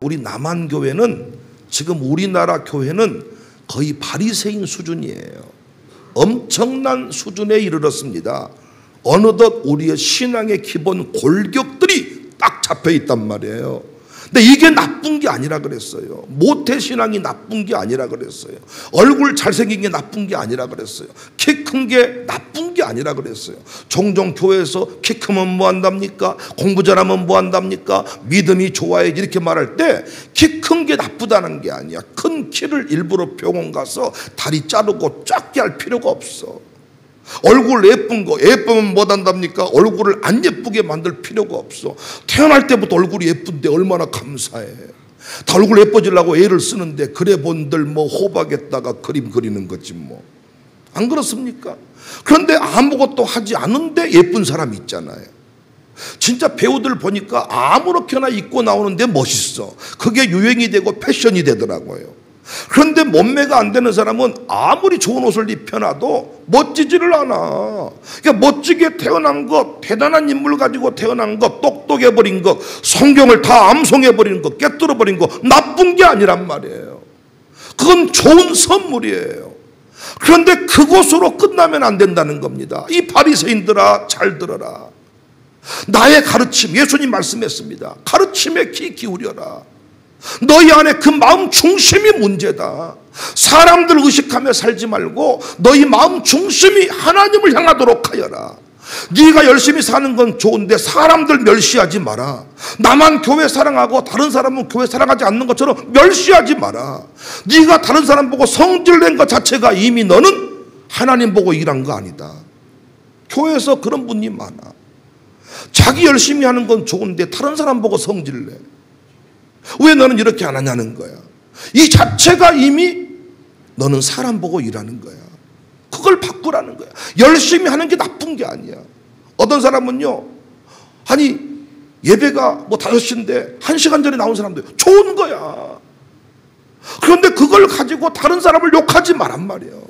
우리 남한교회는, 지금 우리나라 교회는 거의 바리새인 수준이에요. 엄청난 수준에 이르렀습니다. 어느덧 우리의 신앙의 기본 골격들이 딱 잡혀 있단 말이에요. 근데 이게 나쁜 게 아니라 그랬어요. 모태신앙이 나쁜 게 아니라 그랬어요. 얼굴 잘생긴 게 나쁜 게 아니라 그랬어요. 키 큰 게 나쁜 게 아니라 그랬어요. 종종 교회에서 키 크면 뭐 한답니까? 공부 잘하면 뭐 한답니까? 믿음이 좋아야지 이렇게 말할 때 키 큰 게 나쁘다는 게 아니야. 큰 키를 일부러 병원 가서 다리 자르고 작게 할 필요가 없어. 얼굴 예쁜 거, 예쁘면 뭐 한답니까? 얼굴을 안 예쁘게 만들 필요가 없어. 태어날 때부터 얼굴이 예쁜데 얼마나 감사해. 다 얼굴 예뻐지려고 애를 쓰는데 그래 본들 뭐 호박에다가 그림 그리는 거지 뭐. 안 그렇습니까? 그런데 아무것도 하지 않은데 예쁜 사람 있잖아요. 진짜 배우들 보니까 아무렇게나 입고 나오는데 멋있어. 그게 유행이 되고 패션이 되더라고요. 그런데 몸매가 안 되는 사람은 아무리 좋은 옷을 입혀놔도 멋지지를 않아. 그러니까 멋지게 태어난 것, 대단한 인물 가지고 태어난 것, 똑똑해버린 것, 성경을 다 암송해버리는 것, 깨뚫어버린 것, 나쁜 게 아니란 말이에요. 그건 좋은 선물이에요. 그런데 그것으로 끝나면 안 된다는 겁니다. 이 바리새인들아, 잘 들어라. 나의 가르침, 예수님 말씀했습니다. 가르침에 귀 기울여라. 너희 안에 그 마음 중심이 문제다. 사람들 의식하며 살지 말고 너희 마음 중심이 하나님을 향하도록 하여라. 네가 열심히 사는 건 좋은데 사람들 멸시하지 마라. 나만 교회 사랑하고 다른 사람은 교회 사랑하지 않는 것처럼 멸시하지 마라. 네가 다른 사람 보고 성질낸 것 자체가 이미 너는 하나님 보고 일한 거 아니다. 교회에서 그런 분이 많아. 자기 열심히 하는 건 좋은데 다른 사람 보고 성질내. 왜 너는 이렇게 안 하냐는 거야. 이 자체가 이미 너는 사람 보고 일하는 거야. 그걸 바꾸라는 거야. 열심히 하는 게 나쁜 게 아니야. 어떤 사람은요, 아니 예배가 뭐 5시인데 1시간 전에 나온 사람도 좋은 거야. 그런데 그걸 가지고 다른 사람을 욕하지 말란 말이에요.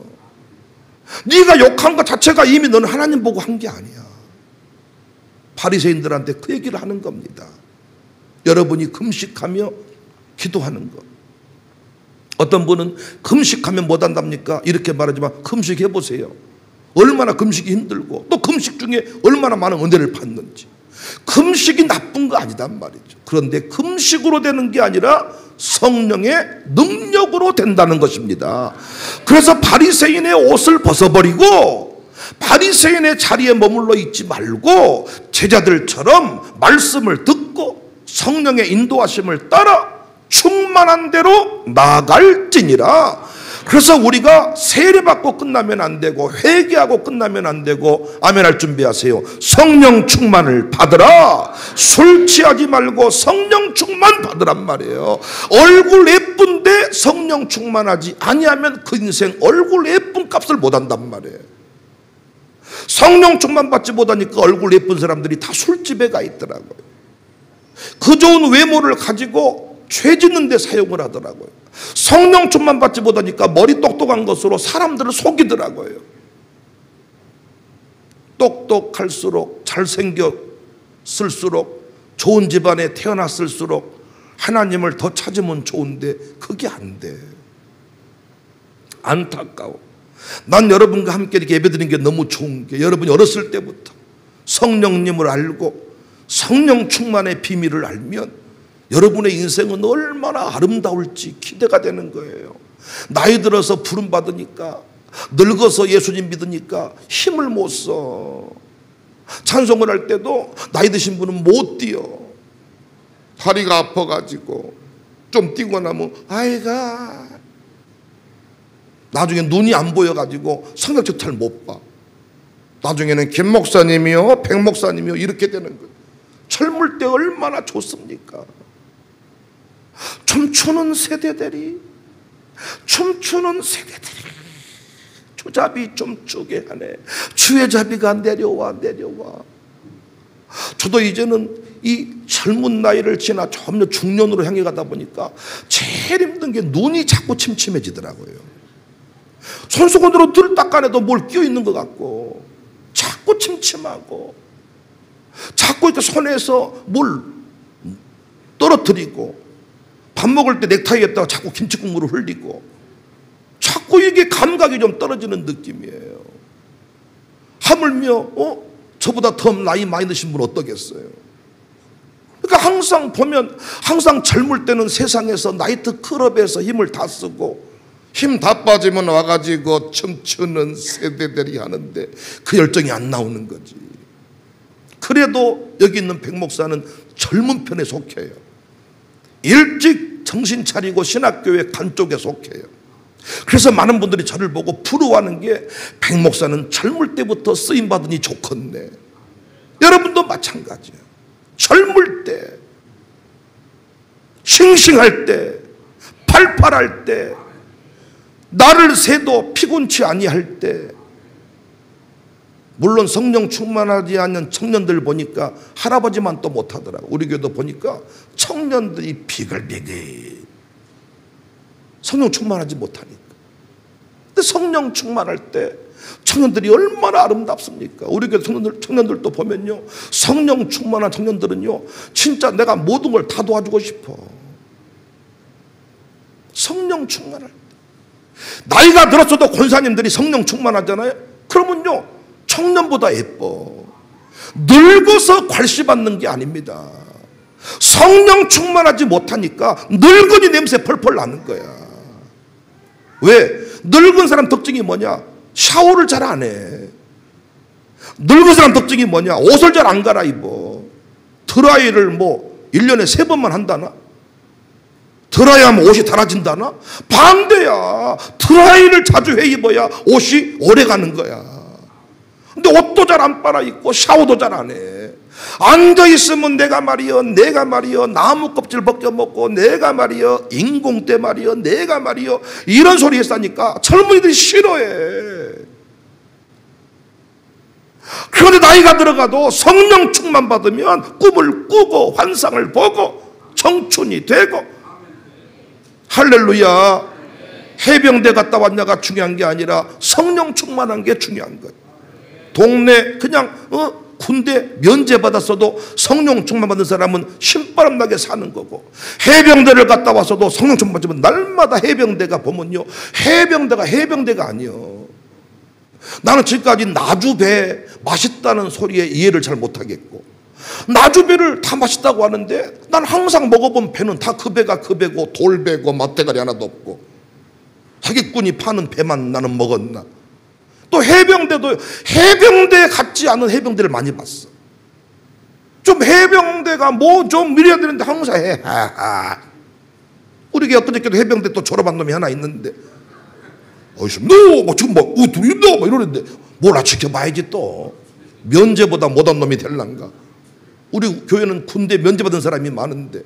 네가 욕한 것 자체가 이미 너는 하나님 보고 한 게 아니야. 바리새인들한테 그 얘기를 하는 겁니다. 여러분이 금식하며 기도하는 것. 어떤 분은 금식하면 못 한답니까? 이렇게 말하지만 금식해 보세요. 얼마나 금식이 힘들고 또 금식 중에 얼마나 많은 은혜를 받는지. 금식이 나쁜 거 아니단 말이죠. 그런데 금식으로 되는 게 아니라 성령의 능력으로 된다는 것입니다. 그래서 바리새인의 옷을 벗어버리고 바리새인의 자리에 머물러 있지 말고 제자들처럼 말씀을 듣고 성령의 인도하심을 따라 충만한 대로 나아갈지니라. 그래서 우리가 세례받고 끝나면 안 되고 회개하고 끝나면 안 되고 아멘할 준비하세요. 성령 충만을 받으라. 술 취하지 말고 성령 충만 받으란 말이에요. 얼굴 예쁜데 성령 충만하지 아니하면 그 인생 얼굴 예쁜 값을 못한단 말이에요. 성령 충만 받지 못하니까 얼굴 예쁜 사람들이 다 술집에 가 있더라고요. 그 좋은 외모를 가지고 죄 짓는 데 사용을 하더라고요. 성령 충만 받지 못하니까 머리 똑똑한 것으로 사람들을 속이더라고요. 똑똑할수록 잘생겼을수록 좋은 집안에 태어났을수록 하나님을 더 찾으면 좋은데 그게 안 돼. 안타까워. 난 여러분과 함께 이렇게 예배드리는 게 너무 좋은 게 여러분이 어렸을 때부터 성령님을 알고 성령 충만의 비밀을 알면 여러분의 인생은 얼마나 아름다울지 기대가 되는 거예요. 나이 들어서 부름 받으니까 늙어서 예수님 믿으니까 힘을 못 써. 찬송을 할 때도 나이 드신 분은 못 뛰어. 다리가 아파가지고 좀 뛰고 나면 아이가 나중에 눈이 안 보여가지고 성경책 잘 못 봐. 나중에는 김 목사님이요 백 목사님이요 이렇게 되는 거예요. 젊을 때 얼마나 좋습니까? 춤추는 세대들이 주잡이 춤추게 하네. 주의 자비가 내려와. 저도 이제는 이 젊은 나이를 지나 점점 중년으로 향해 가다 보니까 제일 힘든 게 눈이 자꾸 침침해지더라고요. 손수건으로 늘 닦아내도 뭘 끼어 있는 것 같고 자꾸 침침하고 자꾸 이렇게 손에서 뭘 떨어뜨리고 밥 먹을 때 넥타이에다가 자꾸 김치 국물을 흘리고 자꾸 이게 감각이 좀 떨어지는 느낌이에요. 하물며 저보다 더 나이 많이 드신 분 어떠겠어요? 그러니까 항상 보면 항상 젊을 때는 세상에서 나이트 클럽에서 힘을 다 쓰고 힘 다 빠지면 와가지고 춤추는 세대들이 하는데 그 열정이 안 나오는 거지. 그래도 여기 있는 백 목사는 젊은 편에 속해요. 일찍 정신 차리고 신학교에 간 쪽에 속해요. 그래서 많은 분들이 저를 보고 부러워하는 게 백 목사는 젊을 때부터 쓰임받으니 좋겠네. 여러분도 마찬가지예요. 젊을 때, 싱싱할 때, 팔팔할 때, 나를 새도 피곤치 아니할 때, 물론 성령 충만하지 않은 청년들 보니까 할아버지만 또 못하더라고. 우리 교회도 보니까 청년들이 비글비글 성령 충만하지 못하니까. 근데 성령 충만할 때 청년들이 얼마나 아름답습니까? 우리 교회 청년들도 보면요, 성령 충만한 청년들은요 진짜 내가 모든 걸 다 도와주고 싶어. 성령 충만할 때. 나이가 들었어도 권사님들이 성령 충만하잖아요. 그러면요 청년보다 예뻐. 늙어서 괄시받는 게 아닙니다. 성령 충만하지 못하니까 늙은이 냄새 펄펄 나는 거야. 왜? 늙은 사람 특징이 뭐냐? 샤워를 잘 안 해. 늙은 사람 특징이 뭐냐? 옷을 잘 안 갈아입어. 드라이를 뭐 1년에 3번만 한다나? 드라이하면 옷이 닳아진다나? 반대야. 드라이를 자주 해 입어야 옷이 오래 가는 거야. 근데 옷도 잘 안 빨아 입고 샤워도 잘 안 해. 앉아있으면 내가 말이여 나무 껍질 벗겨 먹고 내가 말이여 인공때 말이여 내가 말이여 이런 소리 했으니까 젊은이들이 싫어해. 그런데 나이가 들어가도 성령 충만 받으면 꿈을 꾸고 환상을 보고 청춘이 되고. 할렐루야. 해병대 갔다 왔냐가 중요한 게 아니라 성령 충만한 게 중요한 거예요. 동네 그냥 군대 면제 받았어도 성령 충만 받은 사람은 신바람 나게 사는 거고, 해병대를 갔다 왔어도 성령 충만 받으면 날마다 해병대가 보면요 해병대가 아니요. 나는 지금까지 나주배 맛있다는 소리에 이해를 잘 못하겠고, 나주배를 다 맛있다고 하는데 난 항상 먹어본 배는 다 그 배가 그 배고 돌배고 맛대가리 하나도 없고, 사기꾼이 파는 배만 나는 먹었나. 또 해병대도 해병대 같지 않은 해병대를 많이 봤어. 좀 해병대가 뭐 좀 미래야 되는데 항상 해. 우리 엊그저께도 해병대 또 졸업한 놈이 하나 있는데, 어이씨 너 지금 뭐 둘이 너 이러는데 몰라 지켜봐야지. 또 면제보다 못한 놈이 될란가. 우리 교회는 군대 면제 받은 사람이 많은데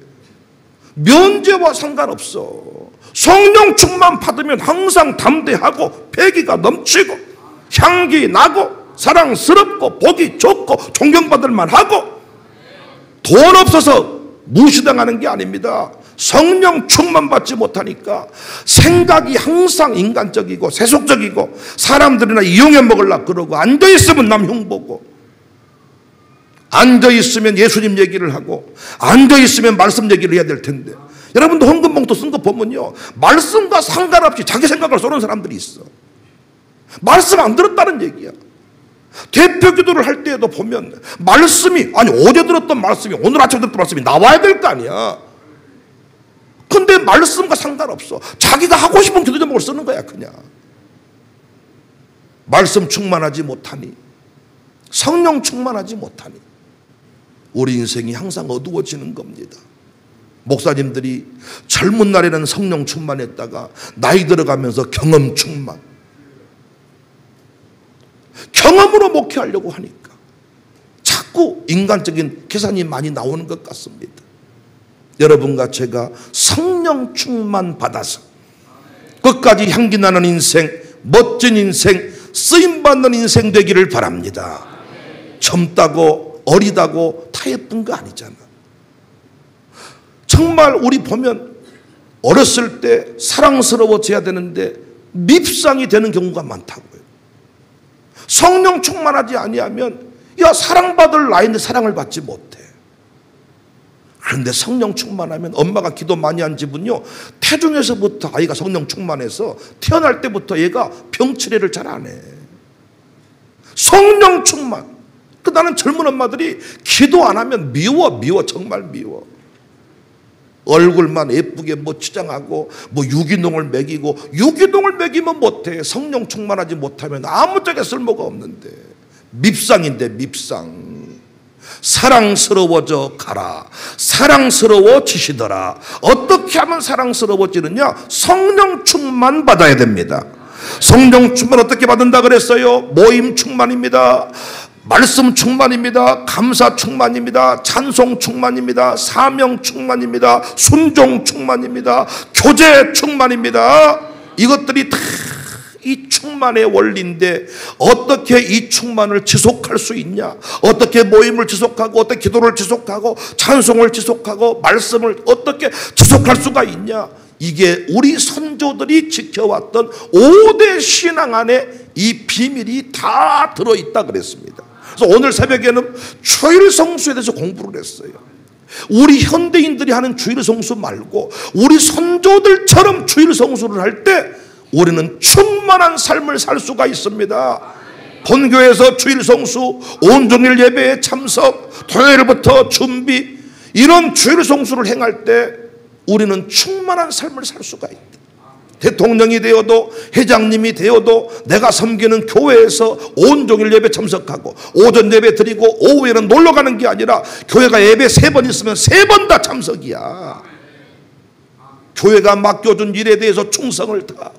면제와 상관없어. 성령 충만 받으면 항상 담대하고 패기가 넘치고 향기 나고 사랑스럽고 보기 좋고 존경받을 만하고, 돈 없어서 무시당하는 게 아닙니다. 성령 충만 받지 못하니까 생각이 항상 인간적이고 세속적이고 사람들이나 이용해 먹으려고 그러고, 앉아있으면 남 흉보고, 앉아있으면 예수님 얘기를 하고, 앉아있으면 말씀 얘기를 해야 될 텐데, 여러분도 헌금봉투 쓴 거 보면요 말씀과 상관없이 자기 생각을 쏘는 사람들이 있어. 말씀 안 들었다는 얘기야. 대표 기도를 할 때에도 보면 말씀이, 아니 어제 들었던 말씀이 오늘 아침에 들었던 말씀이 나와야 될 거 아니야. 근데 말씀과 상관없어. 자기가 하고 싶은 기도 제목을 쓰는 거야 그냥. 말씀 충만하지 못하니, 성령 충만하지 못하니 우리 인생이 항상 어두워지는 겁니다. 목사님들이 젊은 날에는 성령 충만했다가 나이 들어가면서 경험 충만, 경험으로 목회하려고 하니까 자꾸 인간적인 계산이 많이 나오는 것 같습니다. 여러분과 제가 성령 충만 받아서 끝까지 향기 나는 인생, 멋진 인생, 쓰임받는 인생 되기를 바랍니다. 젊다고 어리다고 다 예쁜 거 아니잖아. 정말 우리 보면 어렸을 때 사랑스러워져야 되는데 밉상이 되는 경우가 많다고요. 성령 충만하지 아니하면 야 사랑받을 나이인데 사랑을 받지 못해. 그런데 성령 충만하면 엄마가 기도 많이 한 집은요, 태중에서부터 아이가 성령 충만해서 태어날 때부터 얘가 병치레를 잘 안 해. 성령 충만. 나는 젊은 엄마들이 기도 안 하면 미워, 정말 미워. 얼굴만 예쁘게 뭐 치장하고 뭐 유기농을 먹이고, 유기농을 먹이면 못해. 성령 충만하지 못하면 아무짝에 쓸모가 없는데. 밉상인데 밉상. 사랑스러워져 가라. 사랑스러워지시더라. 어떻게 하면 사랑스러워지느냐? 성령 충만 받아야 됩니다. 성령 충만 어떻게 받는다 그랬어요? 모임 충만입니다. 말씀 충만입니다. 감사 충만입니다. 찬송 충만입니다. 사명 충만입니다. 순종 충만입니다. 교제 충만입니다. 이것들이 다 이 충만의 원리인데, 어떻게 이 충만을 지속할 수 있냐? 어떻게 모임을 지속하고, 어떻게 기도를 지속하고, 찬송을 지속하고, 말씀을 어떻게 지속할 수가 있냐? 이게 우리 선조들이 지켜왔던 5대 신앙 안에 이 비밀이 다 들어있다 그랬습니다. 그래서 오늘 새벽에는 주일성수에 대해서 공부를 했어요. 우리 현대인들이 하는 주일성수 말고 우리 선조들처럼 주일성수를 할 때 우리는 충만한 삶을 살 수가 있습니다. 본교에서 주일성수, 온종일 예배에 참석, 토요일부터 준비, 이런 주일성수를 행할 때 우리는 충만한 삶을 살 수가 있다. 대통령이 되어도, 회장님이 되어도, 내가 섬기는 교회에서 온종일 예배 참석하고 오전 예배 드리고 오후에는 놀러 가는 게 아니라, 교회가 예배 3번 있으면 3번 다 참석이야. 교회가 맡겨준 일에 대해서 충성을 다.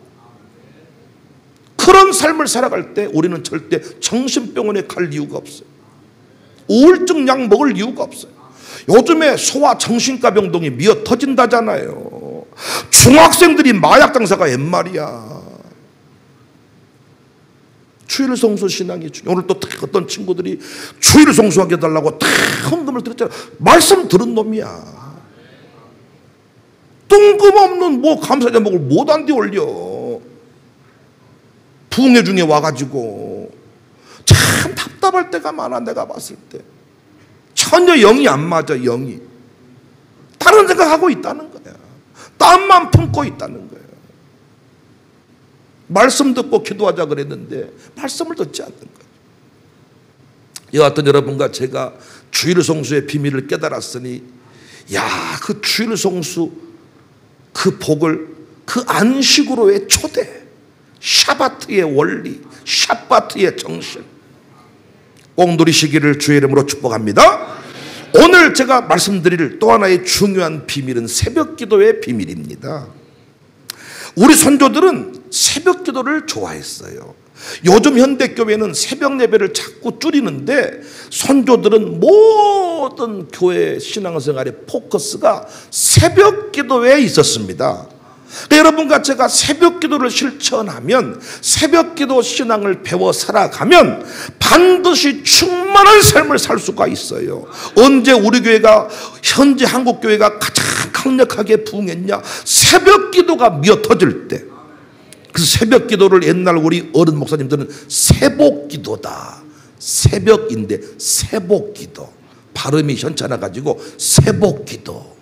그런 삶을 살아갈 때 우리는 절대 정신병원에 갈 이유가 없어요. 우울증 약 먹을 이유가 없어요. 요즘에 소아 정신과 병동이 미어 터진다잖아요. 중학생들이 마약 장사가 옛말이야. 주일성수 신앙이 중요해요. 오늘 또 어떤 친구들이 주일성수하게 해달라고 다 헌금을 드렸잖아요. 말씀 들은 놈이야. 뜬금없는 뭐 감사 제목을 못한데 올려. 부흥회 중에 와가지고 참 답답할 때가 많아. 내가 봤을 때 전혀 영이 안 맞아. 영이 다른 생각하고 있다는 거야. 땀만 품고 있다는 거야. 말씀 듣고 기도하자 그랬는데 말씀을 듣지 않는 거야. 여하튼 여러분과 제가 주일성수의 비밀을 깨달았으니, 야, 그 주일성수 그 복을 그 안식으로의 초대, 샤바트의 원리, 샤바트의 정신 꼭 누리시기를 주의 이름으로 축복합니다. 오늘 제가 말씀드릴 또 하나의 중요한 비밀은 새벽 기도의 비밀입니다. 우리 선조들은 새벽 기도를 좋아했어요. 요즘 현대교회는 새벽 예배를 자꾸 줄이는데, 선조들은 모든 교회 신앙생활의 포커스가 새벽 기도에 있었습니다. 여러분과 제가 새벽 기도를 실천하면, 새벽 기도 신앙을 배워 살아가면 반드시 충만한 삶을 살 수가 있어요. 언제 우리 교회가, 현재 한국 교회가 가장 강력하게 부흥했냐? 새벽 기도가 미어 터질 때. 그래서 새벽 기도를 옛날 우리 어른 목사님들은 새복 기도다. 새벽인데 새복 기도. 발음이 현찮아 가지고 새복 기도.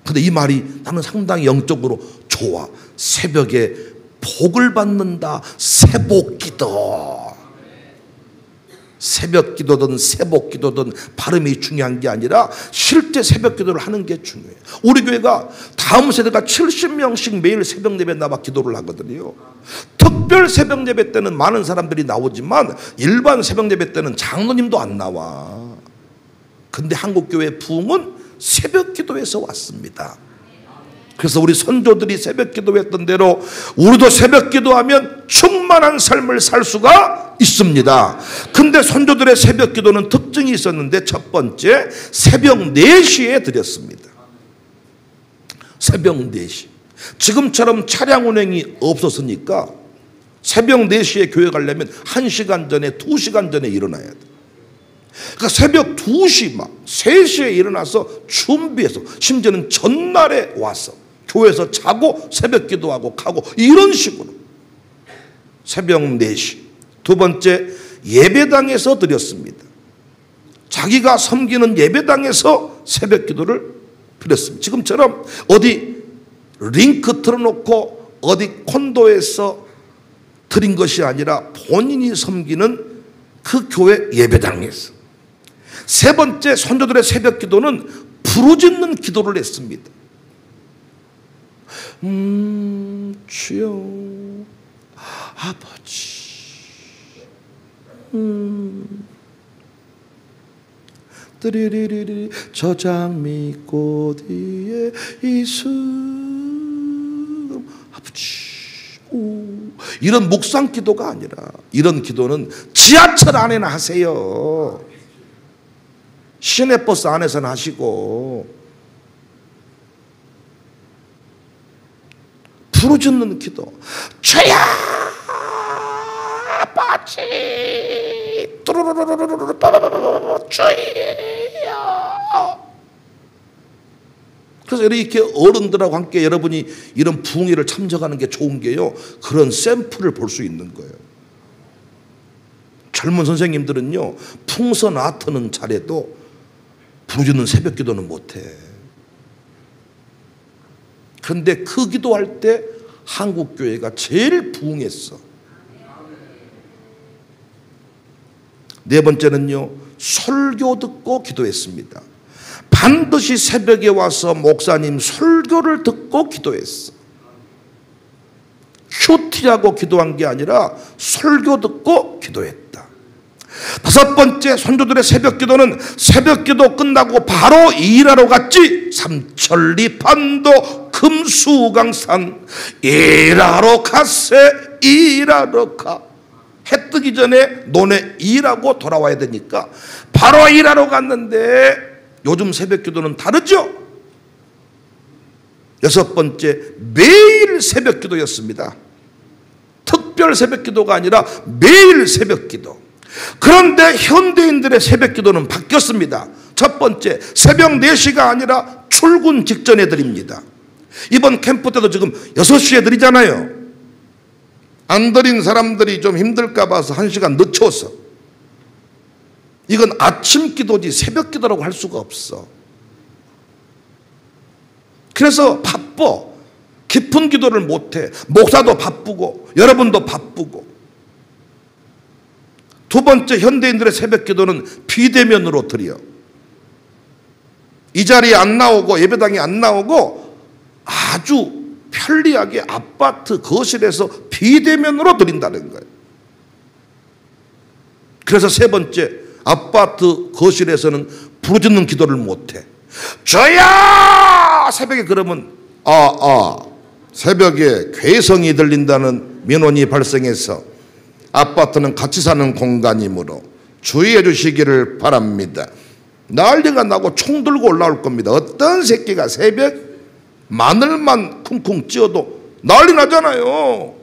근데 이 말이 나는 상당히 영적으로 좋아. 새벽에 복을 받는다. 새복 기도. 새벽 기도든 새복 기도든 발음이 중요한 게 아니라 실제 새벽 기도를 하는 게 중요해요. 우리 교회가 다음 세대가 70명씩 매일 새벽 예배 나와 기도를 하거든요. 특별 새벽 예배 때는 많은 사람들이 나오지만 일반 새벽 예배 때는 장로님도 안 나와. 근데 한국교회 부흥은 새벽 기도에서 왔습니다. 그래서 우리 선조들이 새벽 기도했던 대로 우리도 새벽 기도하면 충만한 삶을 살 수가 있습니다. 근데 선조들의 새벽 기도는 특징이 있었는데, 첫 번째, 새벽 4시에 드렸습니다. 새벽 4시. 지금처럼 차량 운행이 없었으니까 새벽 4시에 교회 가려면 1시간 전에 2시간 전에 일어나야 돼. 그러니까 새벽 2시 막 3시에 일어나서 준비해서, 심지어는 전날에 와서 교회에서 자고 새벽 기도하고 가고, 이런 식으로 새벽 4시. 두 번째, 예배당에서 드렸습니다. 자기가 섬기는 예배당에서 새벽 기도를 드렸습니다. 지금처럼 어디 링크 틀어놓고 어디 콘도에서 드린 것이 아니라 본인이 섬기는 그 교회 예배당에서. 세 번째, 선조들의 새벽 기도는 부르짖는 기도를 했습니다. 주여 아버지, 뜨리리리리 저장미 꽃 위에 이승 아버지. 이런 묵상 기도가 아니라 이런 기도는 지하철 안에나 하세요. 시내버스 안에서는 하시고. 부르짖는 기도. 주여 아버지, 주여. 그래서 이렇게 어른들하고 함께 여러분이 이런 부흥회를 참석하는 게 좋은 게요, 그런 샘플을 볼 수 있는 거예요. 젊은 선생님들은요, 풍선 아트는 잘해도 부르짖는 새벽 기도는 못해. 그런데 그 기도할 때 한국교회가 제일 부흥했어. 네 번째는요, 설교 듣고 기도했습니다. 반드시 새벽에 와서 목사님 설교를 듣고 기도했어. 큐티하고 기도한 게 아니라 설교 듣고 기도했다. 다섯 번째, 선조들의 새벽 기도는 새벽 기도 끝나고 바로 일하러 갔지. 삼천리 반도 금수강산 일하러 갔세. 일하러 가. 해 뜨기 전에 논에 일하고 돌아와야 되니까 바로 일하러 갔는데, 요즘 새벽 기도는 다르죠. 여섯 번째, 매일 새벽 기도였습니다. 특별 새벽 기도가 아니라 매일 새벽 기도. 그런데 현대인들의 새벽 기도는 바뀌었습니다. 첫 번째, 새벽 4시가 아니라 출근 직전에 드립니다. 이번 캠프 때도 지금 6시에 드리잖아요. 안 드린 사람들이 좀 힘들까 봐서 1시간 늦춰서. 이건 아침 기도지 새벽 기도라고 할 수가 없어. 그래서 바빠. 깊은 기도를 못해. 목사도 바쁘고 여러분도 바쁘고. 두 번째, 현대인들의 새벽 기도는 비대면으로 드려. 이 자리에 안 나오고 예배당에 안 나오고 아주 편리하게 아파트 거실에서 비대면으로 드린다는 거예요. 그래서 세 번째, 아파트 거실에서는 부르짖는 기도를 못해. 주여! 새벽에 그러면 새벽에 괴성이 들린다는 민원이 발생해서 아파트는 같이 사는 공간이므로 주의해 주시기를 바랍니다. 난리가 나고 총 들고 올라올 겁니다. 어떤 새끼가 새벽 마늘만 쿵쿵 찧어도 난리 나잖아요.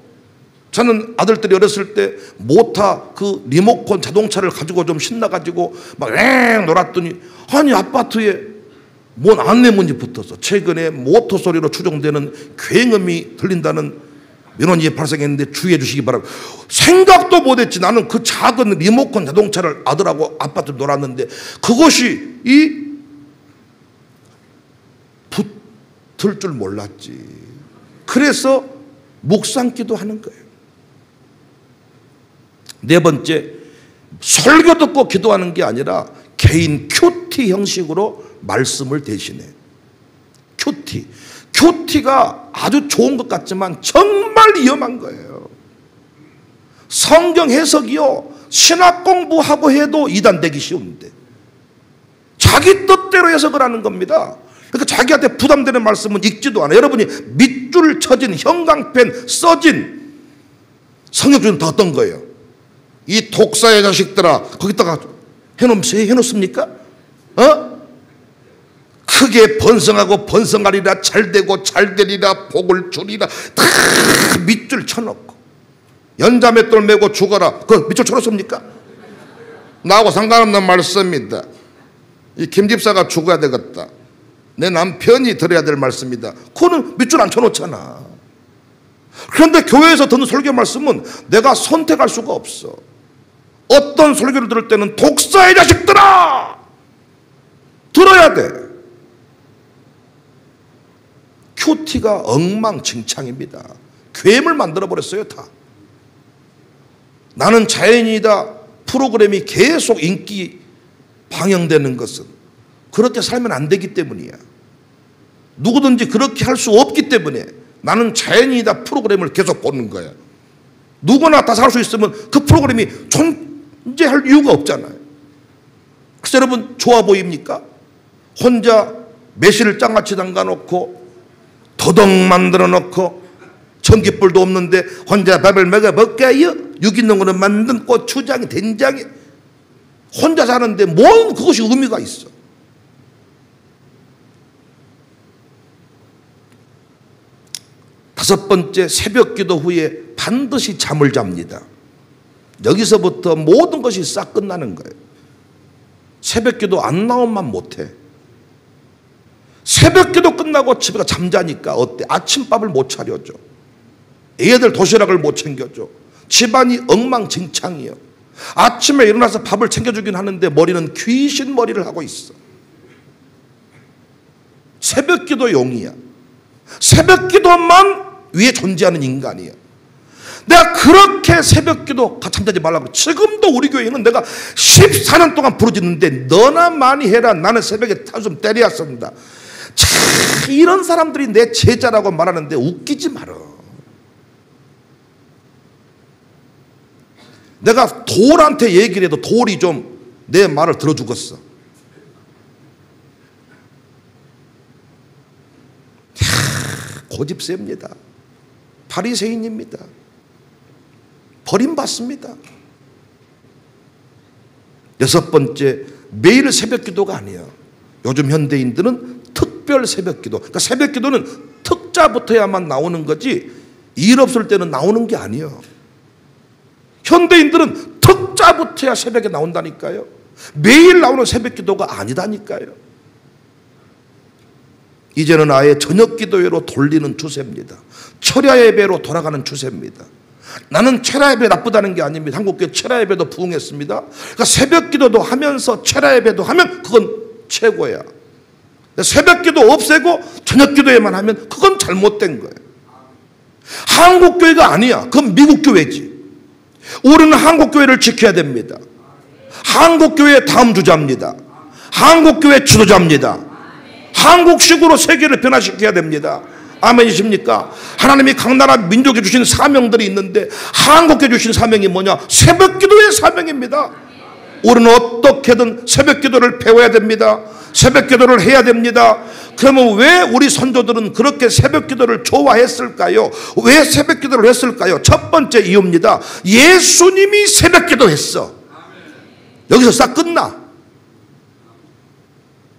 저는 아들들이 어렸을 때 모타 그 리모컨 자동차를 가지고 좀 신나가지고 막 놀았더니, 아니 아파트에 뭔 안내문이 붙어서 최근에 모터 소리로 추정되는 굉음이 들린다는 민원이 발생했는데 주의해 주시기 바랍니다. 생각도 못했지. 나는 그 작은 리모컨 자동차를 아들하고 아파트 놀았는데 그것이 붙을 줄 몰랐지. 그래서 묵상기도 하는 거예요. 네 번째, 설교 듣고 기도하는 게 아니라 개인 큐티 형식으로 말씀을 대신해. 큐티가 아주 좋은 것 같지만 정말 위험한 거예요. 성경 해석이요, 신학 공부하고 해도 이단되기 쉬운데 자기 뜻대로 해석을 하는 겁니다. 그러니까 자기한테 부담되는 말씀은 읽지도 않아요. 여러분이 밑줄 쳐진 형광펜 써진 성경주는 다 어떤 거예요? 이 독사의 자식들아, 거기다가 해놓습니까? 크게 번성하고 번성하리라, 잘되고 잘되리라, 복을 주리라, 다 밑줄 쳐놓고 연자맷돌 메고 죽어라, 그 밑줄 쳐놓습니까? 나하고 상관없는 말씀입니다. 이 김집사가 죽어야 되겠다, 내 남편이 들어야 될 말씀이다, 그거는 밑줄 안 쳐놓잖아. 그런데 교회에서 듣는 설교 말씀은 내가 선택할 수가 없어. 어떤 설교를 들을 때는 독사의 자식들아 들어야 돼. 큐티가 엉망진창입니다. 괴물 만들어버렸어요 다. 나는 자연이다 프로그램이 계속 인기 방영되는 것은 그렇게 살면 안 되기 때문이야. 누구든지 그렇게 할 수 없기 때문에 나는 자연이다 프로그램을 계속 보는 거야. 누구나 다 살 수 있으면 그 프로그램이 존재할 이유가 없잖아요. 그래서 여러분 좋아 보입니까? 혼자 매실을 장아찌 담가놓고 더덕 만들어 놓고 전깃불도 없는데 혼자 밥을 먹어볼까요? 유기농으로 만든 고추장이 된장이 혼자 사는데 뭔 그것이 의미가 있어. 다섯 번째, 새벽 기도 후에 반드시 잠을 잡니다. 여기서부터 모든 것이 싹 끝나는 거예요. 새벽 기도 안 나오면 못해. 새벽 기도 끝나고 집에 가 잠자니까 어때? 아침밥을 못 차려줘. 애들 도시락을 못 챙겨줘. 집안이 엉망진창이에요. 아침에 일어나서 밥을 챙겨주긴 하는데 머리는 귀신 머리를 하고 있어. 새벽 기도 용이야. 새벽 기도만 위에 존재하는 인간이에요. 내가 그렇게 새벽 기도 잠자지 말라고. 지금도 우리 교회는 내가 14년 동안 부르짖는데 너나 많이 해라. 나는 새벽에 좀 때려야 쏜다. 참 이런 사람들이 내 제자라고 말하는데 웃기지 마라. 내가 돌한테 얘기를 해도 돌이 좀 내 말을 들어주겠어. 고집 셉니다. 바리새인입니다. 버림받습니다. 여섯 번째, 매일 새벽 기도가 아니에요. 요즘 현대인들은 특별 새벽 기도. 그러니까 새벽 기도는 특자부터야만 나오는 거지 일 없을 때는 나오는 게 아니에요. 현대인들은 특자부터야 새벽에 나온다니까요. 매일 나오는 새벽 기도가 아니다니까요. 이제는 아예 저녁 기도회로 돌리는 추세입니다. 철야 예배로 돌아가는 추세입니다. 나는 철야 예배 나쁘다는 게 아닙니다. 한국교회 철야 예배도 부흥했습니다. 그러니까 새벽 기도도 하면서 철야 예배도 하면 그건 최고야. 새벽 기도 없애고 저녁 기도회만 하면 그건 잘못된 거예요. 한국교회가 아니야. 그건 미국 교회지. 우리는 한국교회를 지켜야 됩니다. 한국교회의 다음 주자입니다. 한국교회 지도자입니다. 한국식으로 세계를 변화시켜야 됩니다. 아멘이십니까? 하나님이 각 나라 민족에 주신 사명들이 있는데 한국에 주신 사명이 뭐냐? 새벽 기도의 사명입니다. 우리는 어떻게든 새벽 기도를 배워야 됩니다. 새벽 기도를 해야 됩니다. 그러면 왜 우리 선조들은 그렇게 새벽 기도를 좋아했을까요? 왜 새벽 기도를 했을까요? 첫 번째 이유입니다. 예수님이 새벽 기도했어. 여기서 싹 끝나.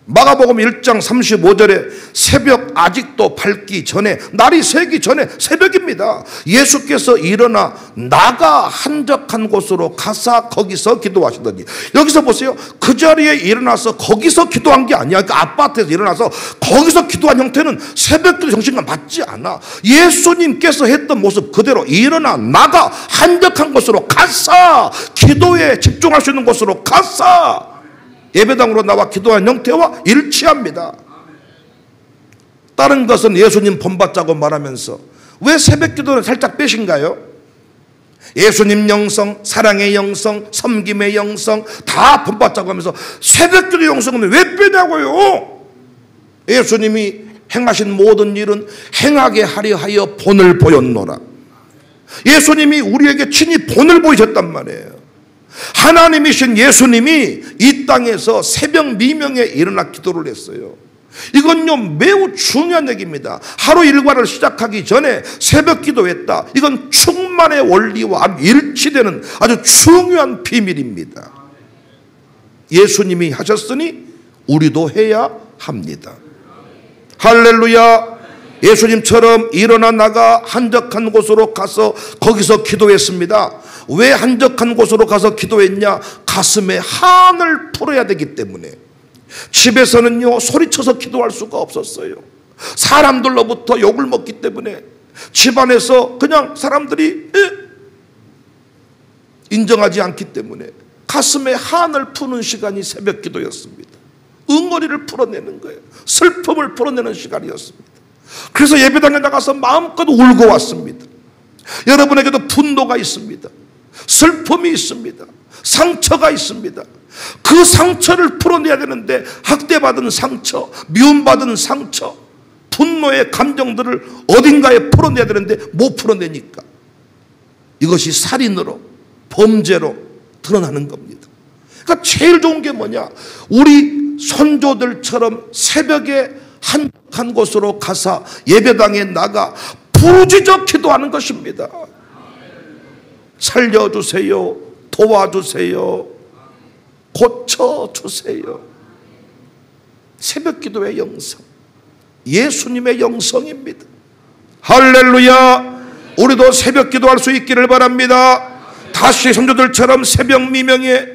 마가복음 1장 35절에 새벽 아직도 밝기 전에, 날이 새기 전에 새벽입니다. 예수께서 일어나 나가 한적한 곳으로 가사 거기서 기도하시더니, 여기서 보세요. 그 자리에 일어나서 거기서 기도한 게 아니야. 그러니까 아파트에서 일어나서 거기서 기도한 형태는 새벽 기도 정신과 맞지 않아. 예수님께서 했던 모습 그대로 일어나 나가 한적한 곳으로 가사, 기도에 집중할 수 있는 곳으로 가사, 예배당으로 나와 기도한 형태와 일치합니다. 다른 것은 예수님 본받자고 말하면서 왜 새벽 기도를 살짝 빼신가요? 예수님 영성, 사랑의 영성, 섬김의 영성 다 본받자고 하면서 새벽 기도 영성은 왜 빼냐고요? 예수님이 행하신 모든 일은 행하게 하려 하여 본을 보였노라. 예수님이 우리에게 친히 본을 보이셨단 말이에요. 하나님이신 예수님이 이 땅에서 새벽 미명에 일어나 기도를 했어요. 이건요 매우 중요한 얘기입니다. 하루 일과를 시작하기 전에 새벽 기도했다. 이건 충만의 원리와 일치되는 아주 중요한 비밀입니다. 예수님이 하셨으니 우리도 해야 합니다. 할렐루야. 예수님처럼 일어나 나가 한적한 곳으로 가서 거기서 기도했습니다. 왜 한적한 곳으로 가서 기도했냐? 가슴에 한을 풀어야 되기 때문에. 집에서는요 소리쳐서 기도할 수가 없었어요. 사람들로부터 욕을 먹기 때문에. 집안에서 그냥 사람들이 인정하지 않기 때문에 가슴에 한을 푸는 시간이 새벽 기도였습니다. 응어리를 풀어내는 거예요. 슬픔을 풀어내는 시간이었습니다. 그래서 예배당에 나가서 마음껏 울고 왔습니다. 여러분에게도 분노가 있습니다. 슬픔이 있습니다. 상처가 있습니다. 그 상처를 풀어내야 되는데 학대받은 상처, 미움받은 상처, 분노의 감정들을 어딘가에 풀어내야 되는데 못 풀어내니까 이것이 살인으로, 범죄로 드러나는 겁니다. 그러니까 제일 좋은 게 뭐냐? 우리 선조들처럼 새벽에 한 곳으로 가서 예배당에 나가 부르짖어 기도하는 것입니다. 살려주세요. 도와주세요. 고쳐주세요. 새벽 기도의 영성, 예수님의 영성입니다. 할렐루야. 우리도 새벽 기도할 수 있기를 바랍니다. 다시 선조들처럼 새벽 미명에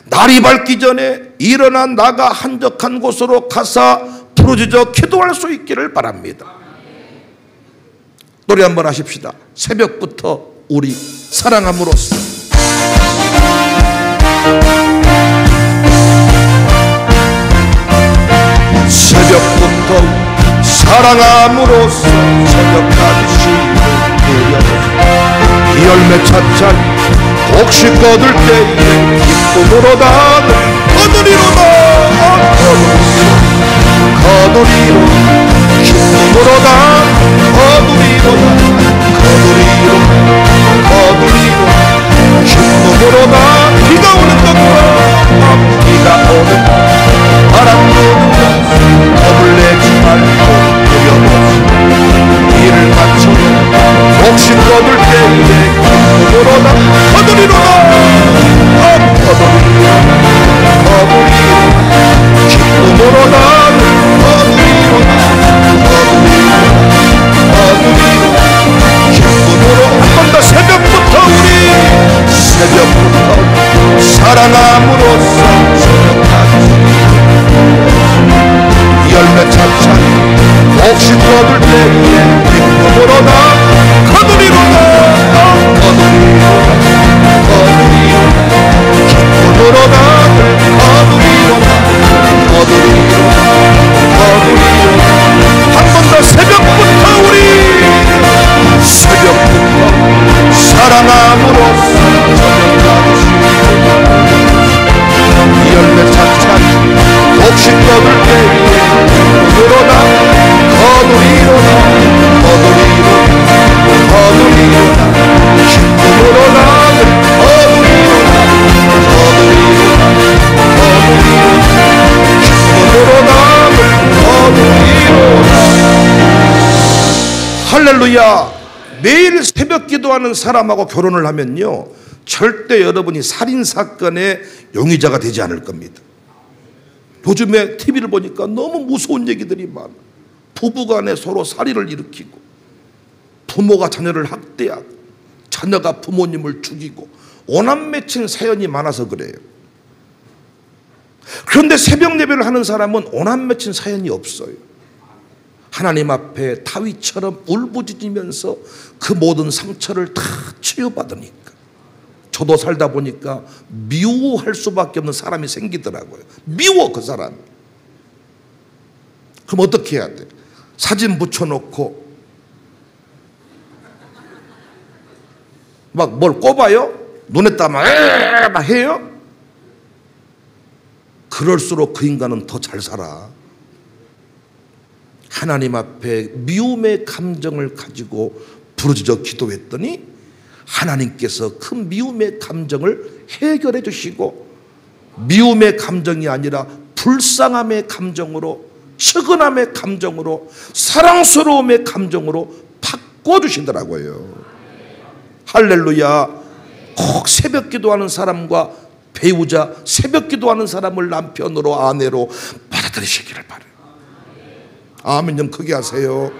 날이 밝기 전에 일어나 나가 한적한 곳으로 가서 부르짖어 기도할 수 있기를 바랍니다. 노래 한번 하십시다. 새벽부터 우리 사랑함으로써. 새벽부터 사랑함으로써 저녁까지 쉬는 그여 이 열매 차찬 곡식 거둘 때에 기쁨으로 나는 거두리로다 거두리로 기쁨으로 나 거두리로다 거두리로 기쁨으로 나 비가 오는 것과 비가 오는 바람 부는 것 겁을 내지 말고 두려워 이를 마치고 곡식 거둘 때에 기쁨으로 나 거두리로다 기쁨으로 나는 기쁨으로 한 번 더 새벽부터 우리 새벽부터 사랑함으로써 저녁까지 열매 차찬 곡식 거둘 때에 기쁨으로 나 거두리로다 기쁨으로 나를 거두리로다 한 번 더 새벽부터 우리 새벽부터 사랑함으로써 저녁까지 열매 차찬 곡식 거둘 때에 기쁨으로 나 거두리로다 기쁨으로 나를 기쁨으로 나를 할렐루야. 매일 새벽 기도하는 사람하고 결혼을 하면요 절대 여러분이 살인사건의 용의자가 되지 않을 겁니다. 요즘에 TV를 보니까 너무 무서운 얘기들이 많아. 부부간에 서로 살인을 일으키고 부모가 자녀를 학대하고 자녀가 부모님을 죽이고 오남 맺힌 사연이 많아서 그래요. 그런데 새벽 예배를 하는 사람은 오남 맺힌 사연이 없어요. 하나님 앞에 다윗처럼 울부짖으면서 그 모든 상처를 다 치유받으니까 저도 살다 보니까 미워할 수밖에 없는 사람이 생기더라고요. 미워 그 사람이. 그럼 어떻게 해야 돼? 사진 붙여놓고 막 뭘 꼽아요? 눈에다 막 해요? 그럴수록 그 인간은 더 잘 살아. 하나님 앞에 미움의 감정을 가지고 부르짖어 기도했더니 하나님께서 그 미움의 감정을 해결해 주시고 미움의 감정이 아니라 불쌍함의 감정으로, 측은함의 감정으로, 사랑스러움의 감정으로 바꿔주시더라고요. 할렐루야. 꼭 새벽 기도하는 사람과 배우자, 새벽 기도하는 사람을 남편으로, 아내로 받아들이시기를 바라요. 아멘 좀 크게 하세요.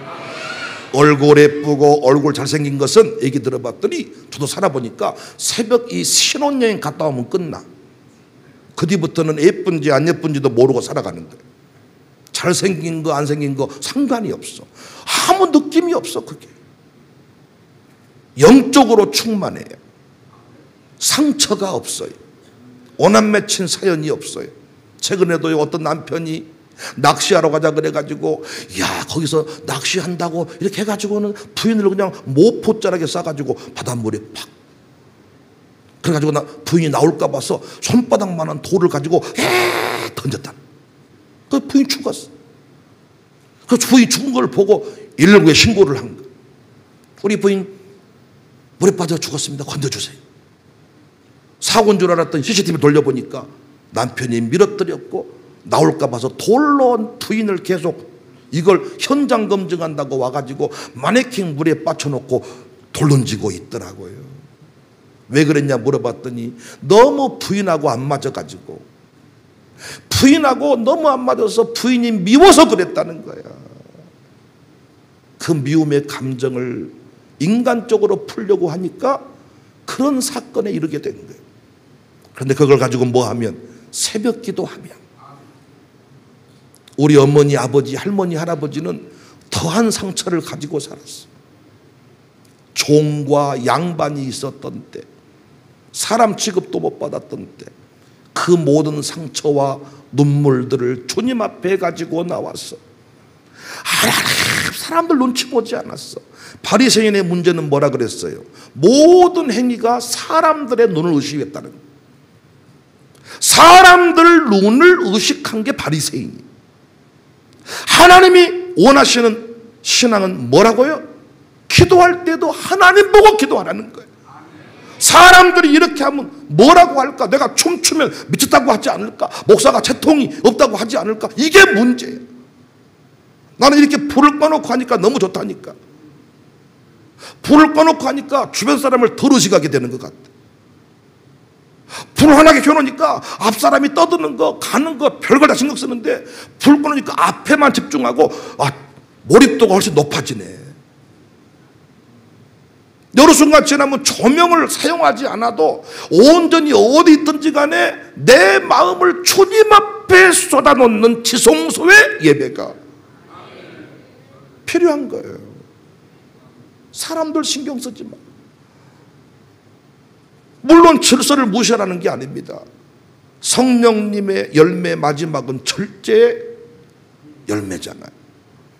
얼굴 예쁘고 얼굴 잘생긴 것은 얘기 들어봤더니 저도 살아보니까 새벽 이 신혼여행 갔다 오면 끝나. 그 뒤부터는 예쁜지 안 예쁜지도 모르고 살아가는데 잘생긴 거 안 생긴 거 상관이 없어. 아무 느낌이 없어. 그게 영적으로 충만해요. 상처가 없어요. 오남 맺힌 사연이 없어요. 최근에도 어떤 남편이 낚시하러 가자 그래가지고 야 거기서 낚시한다고 이렇게 해가지고는 부인을 그냥 모포자락에 싸가지고 바닷물에 팍 그래가지고 부인이 나올까 봐서 손바닥만한 돌을 가지고 던졌다. 그 부인 죽었어. 그 부인 죽은 걸 보고 119에 신고를 한 거야. 우리 부인 물에 빠져 죽었습니다. 건져주세요. 사고인 줄 알았던 CCTV 돌려보니까 남편이 밀어뜨렸고 나올까 봐서 돌로 부인을 계속 이걸 현장 검증한다고 와가지고 마네킹 물에 빠쳐놓고 돌 던지고 있더라고요. 왜 그랬냐 물어봤더니 너무 부인하고 안 맞아가지고 부인하고 너무 안 맞아서 부인이 미워서 그랬다는 거야. 그 미움의 감정을 인간적으로 풀려고 하니까 그런 사건에 이르게 된 거예요. 그런데 그걸 가지고 뭐 하면 새벽 기도하면 우리 어머니, 아버지, 할머니, 할아버지는 더한 상처를 가지고 살았어. 종과 양반이 있었던 때, 사람 취급도 못 받았던 때, 그 모든 상처와 눈물들을 주님 앞에 가지고 나왔어. 사람들 눈치 보지 않았어. 바리새인의 문제는 뭐라 그랬어요? 모든 행위가 사람들의 눈을 의식했다는 거예요. 사람들 눈을 의식한 게 바리새인이에요. 하나님이 원하시는 신앙은 뭐라고요? 기도할 때도 하나님 보고 기도하라는 거예요. 사람들이 이렇게 하면 뭐라고 할까? 내가 춤추면 미쳤다고 하지 않을까? 목사가 채통이 없다고 하지 않을까? 이게 문제예요. 나는 이렇게 불을 꺼놓고 하니까 너무 좋다니까. 불을 꺼놓고 하니까 주변 사람을 덜 의식하게 되는 것 같아. 불을 환하게 켜놓으니까 앞 사람이 떠드는 거 가는 거 별걸 다 신경 쓰는데 불 꺼놓으니까 앞에만 집중하고 몰입도가 훨씬 높아지네. 여러 순간 지나면 조명을 사용하지 않아도 온전히 어디 있든지 간에 내 마음을 주님 앞에 쏟아놓는 지성소의 예배가 필요한 거예요. 사람들 신경 쓰지 마. 물론 질서를 무시하라는 게 아닙니다. 성령님의 열매 마지막은 절제 열매잖아요.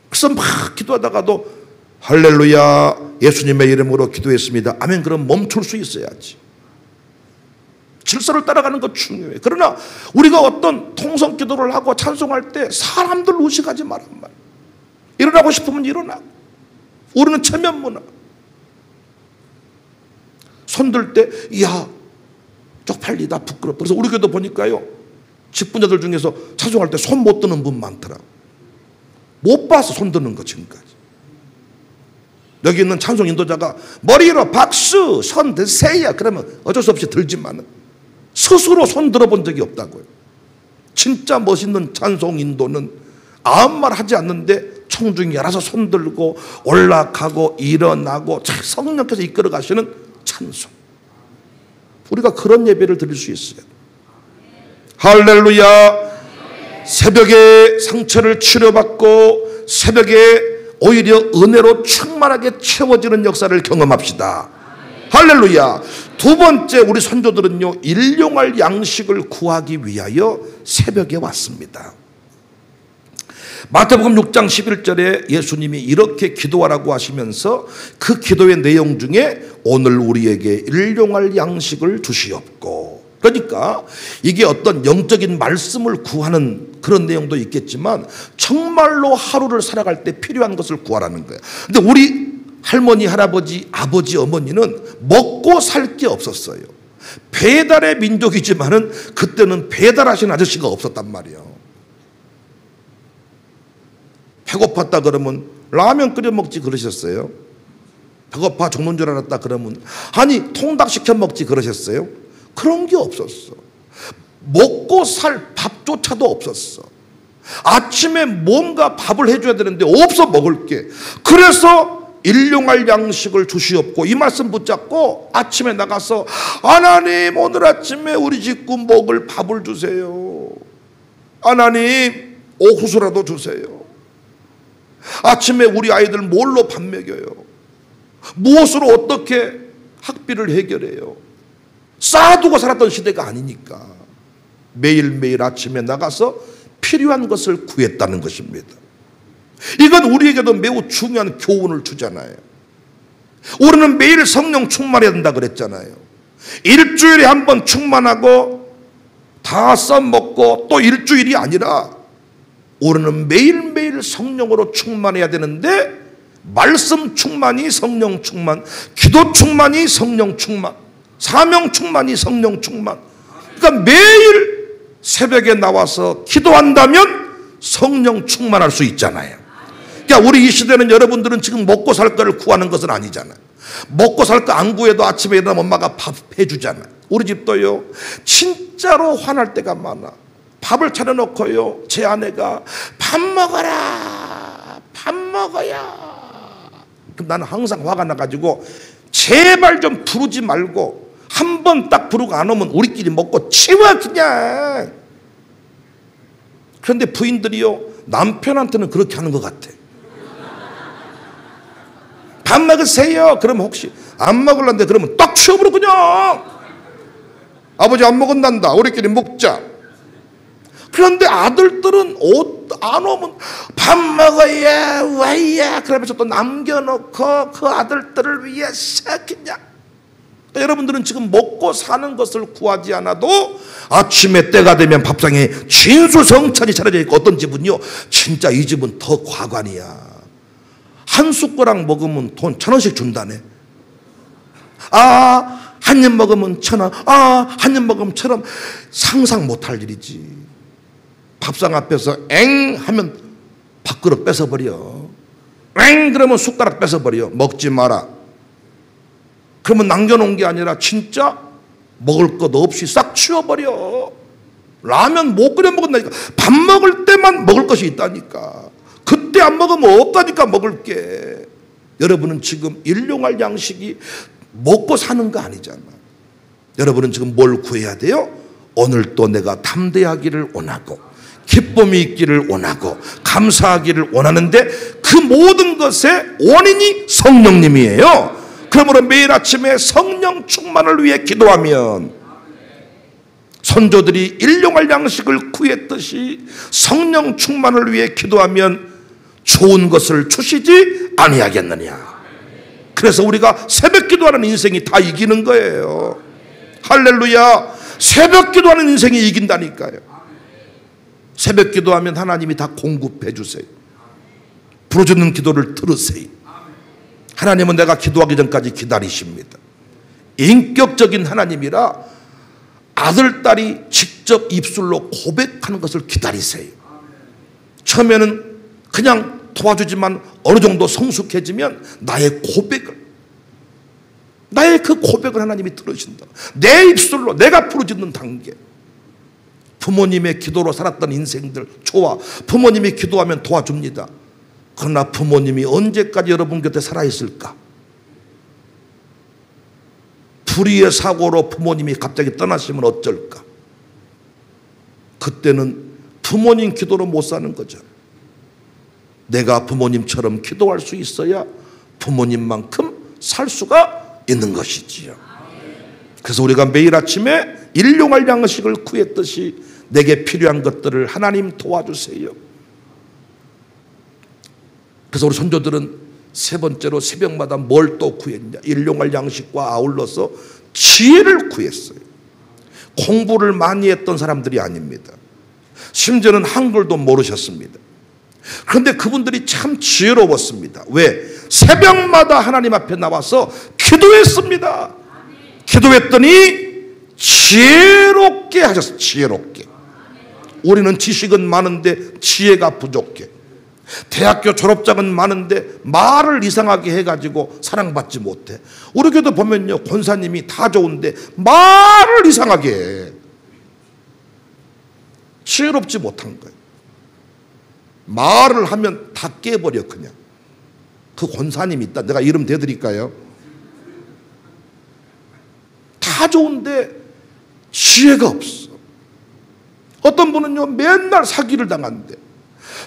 그래서 막 기도하다가도 할렐루야 예수님의 이름으로 기도했습니다. 아멘. 그럼 멈출 수 있어야지. 질서를 따라가는 것 중요해요. 그러나 우리가 어떤 통성 기도를 하고 찬송할 때 사람들 의식하지 말란 말이에요. 일어나고 싶으면 일어나. 우리는 체면 문화. 손들 때, 이야, 쪽팔리다, 부끄럽다. 그래서 우리 교도 보니까요, 직분자들 중에서 찬송할 때 손 못 드는 분 많더라. 못 봐서 손 드는 거 지금까지. 여기 있는 찬송 인도자가 머리로 박수, 손 드세요. 그러면 어쩔 수 없이 들지만 스스로 손 들어본 적이 없다고요. 진짜 멋있는 찬송 인도는 아무 말 하지 않는데 청중이 알아서 손 들고 올라가고 일어나고 성령께서 이끌어 가시는 찬송. 우리가 그런 예배를 드릴 수 있어요. 할렐루야. 새벽에 상처를 치료받고 새벽에 오히려 은혜로 충만하게 채워지는 역사를 경험합시다. 할렐루야. 두 번째, 우리 선조들은요, 일용할 양식을 구하기 위하여 새벽에 왔습니다. 마태복음 6장 11절에 예수님이 이렇게 기도하라고 하시면서 그 기도의 내용 중에 오늘 우리에게 일용할 양식을 주시옵고, 그러니까 이게 어떤 영적인 말씀을 구하는 그런 내용도 있겠지만 정말로 하루를 살아갈 때 필요한 것을 구하라는 거예요. 근데 우리 할머니, 할아버지, 아버지, 어머니는 먹고 살 게 없었어요. 배달의 민족이지만은 그때는 배달하신 아저씨가 없었단 말이에요. 배고팠다 그러면 라면 끓여 먹지 그러셨어요? 배고파 죽는 줄 알았다 그러면 아니 통닭 시켜 먹지 그러셨어요? 그런 게 없었어. 먹고 살 밥조차도 없었어. 아침에 뭔가 밥을 해줘야 되는데 없어 먹을 게. 그래서 일용할 양식을 주시옵고, 이 말씀 붙잡고 아침에 나가서 하나님 오늘 아침에 우리 식구 먹을 밥을 주세요. 하나님 옥수수라도 주세요. 아침에 우리 아이들 뭘로 밥 먹여요? 무엇으로 어떻게 학비를 해결해요? 쌓아두고 살았던 시대가 아니니까 매일매일 아침에 나가서 필요한 것을 구했다는 것입니다. 이건 우리에게도 매우 중요한 교훈을 주잖아요. 우리는 매일 성령 충만해야 된다 그랬잖아요. 일주일에 한 번 충만하고 다 써먹고 또 일주일이 아니라 우리는 매일매일 성령으로 충만해야 되는데, 말씀 충만이 성령 충만, 기도 충만이 성령 충만, 사명 충만이 성령 충만. 그러니까 매일 새벽에 나와서 기도한다면 성령 충만할 수 있잖아요. 그러니까 우리 이 시대는, 여러분들은 지금 먹고 살 거를 구하는 것은 아니잖아요. 먹고 살 거 안 구해도 아침에 일어나면 엄마가 밥 해주잖아요. 우리 집도요, 진짜로 화날 때가 많아. 밥을 차려놓고요, 제 아내가 밥 먹어라, 밥 먹어야. 그럼 나는 항상 화가 나가지고 제발 좀 부르지 말고, 한 번 딱 부르고 안 오면 우리끼리 먹고 치워 그냥. 그런데 부인들이요, 남편한테는 그렇게 하는 것 같아. 밥 먹으세요. 그러면 혹시 안 먹을란데 그러면 딱 치워버려 그냥. 아버지 안 먹은단다, 우리끼리 먹자. 그런데 아들들은 옷 안 오면 밥 먹어야 와야 그러면서 또 남겨놓고 그 아들들을 위해서 그냥. 여러분들은 지금 먹고 사는 것을 구하지 않아도 아침에 때가 되면 밥상에 진수성찬이 차려져 있고, 어떤 집은요, 진짜 이 집은 더 과관이야. 한 숟가락 먹으면 돈 1,000원씩 준다네. 아, 한 입 먹으면 1,000원. 아, 한 입 먹으면 1,000원. 상상 못할 일이지. 밥상 앞에서 엥 하면 밥그릇 뺏어버려. 엥 그러면 숟가락 뺏어버려. 먹지 마라. 그러면 남겨놓은 게 아니라 진짜 먹을 것 없이 싹 치워버려. 라면 못 끓여 먹는다니까. 밥 먹을 때만 먹을 것이 있다니까. 그때 안 먹으면 없다니까, 먹을 게. 여러분은 지금 일용할 양식이 먹고 사는 거 아니잖아. 여러분은 지금 뭘 구해야 돼요? 오늘도 내가 담대하기를 원하고, 기쁨이 있기를 원하고, 감사하기를 원하는데, 그 모든 것의 원인이 성령님이에요. 그러므로 매일 아침에 성령 충만을 위해 기도하면, 선조들이 일용할 양식을 구했듯이 성령 충만을 위해 기도하면 좋은 것을 주시지 아니하겠느냐. 그래서 우리가 새벽 기도하는 인생이 다 이기는 거예요. 할렐루야. 새벽 기도하는 인생이 이긴다니까요. 새벽 기도하면 하나님이 다 공급해 주세요. 부르짖는 기도를 들으세요. 하나님은 내가 기도하기 전까지 기다리십니다. 인격적인 하나님이라 아들, 딸이 직접 입술로 고백하는 것을 기다리세요. 처음에는 그냥 도와주지만 어느 정도 성숙해지면 나의 그 고백을 하나님이 들으신다. 내 입술로 내가 부르짖는 단계. 부모님의 기도로 살았던 인생들 좋아. 부모님이 기도하면 도와줍니다. 그러나 부모님이 언제까지 여러분 곁에 살아있을까? 불의의 사고로 부모님이 갑자기 떠나시면 어쩔까? 그때는 부모님 기도로 못 사는 거죠. 내가 부모님처럼 기도할 수 있어야 부모님만큼 살 수가 있는 것이지요. 그래서 우리가 매일 아침에 일용할 양식을 구했듯이 내게 필요한 것들을 하나님 도와주세요. 그래서 우리 선조들은 세 번째로 새벽마다 뭘 또 구했냐? 일용할 양식과 아울러서 지혜를 구했어요. 공부를 많이 했던 사람들이 아닙니다. 심지어는 한글도 모르셨습니다. 그런데 그분들이 참 지혜로웠습니다. 왜? 새벽마다 하나님 앞에 나와서 기도했습니다. 기도했더니 지혜롭게 하셨어요. 지혜롭게. 우리는 지식은 많은데 지혜가 부족해. 대학교 졸업장은 많은데 말을 이상하게 해가지고 사랑받지 못해. 우리 교도 보면요, 권사님이 다 좋은데 말을 이상하게 해. 지혜롭지 못한 거예요. 말을 하면 다 깨버려 그냥. 그 권사님이 있다. 내가 이름 대드릴까요? 다 좋은데 지혜가 없어. 어떤 분은요, 맨날 사기를 당하는데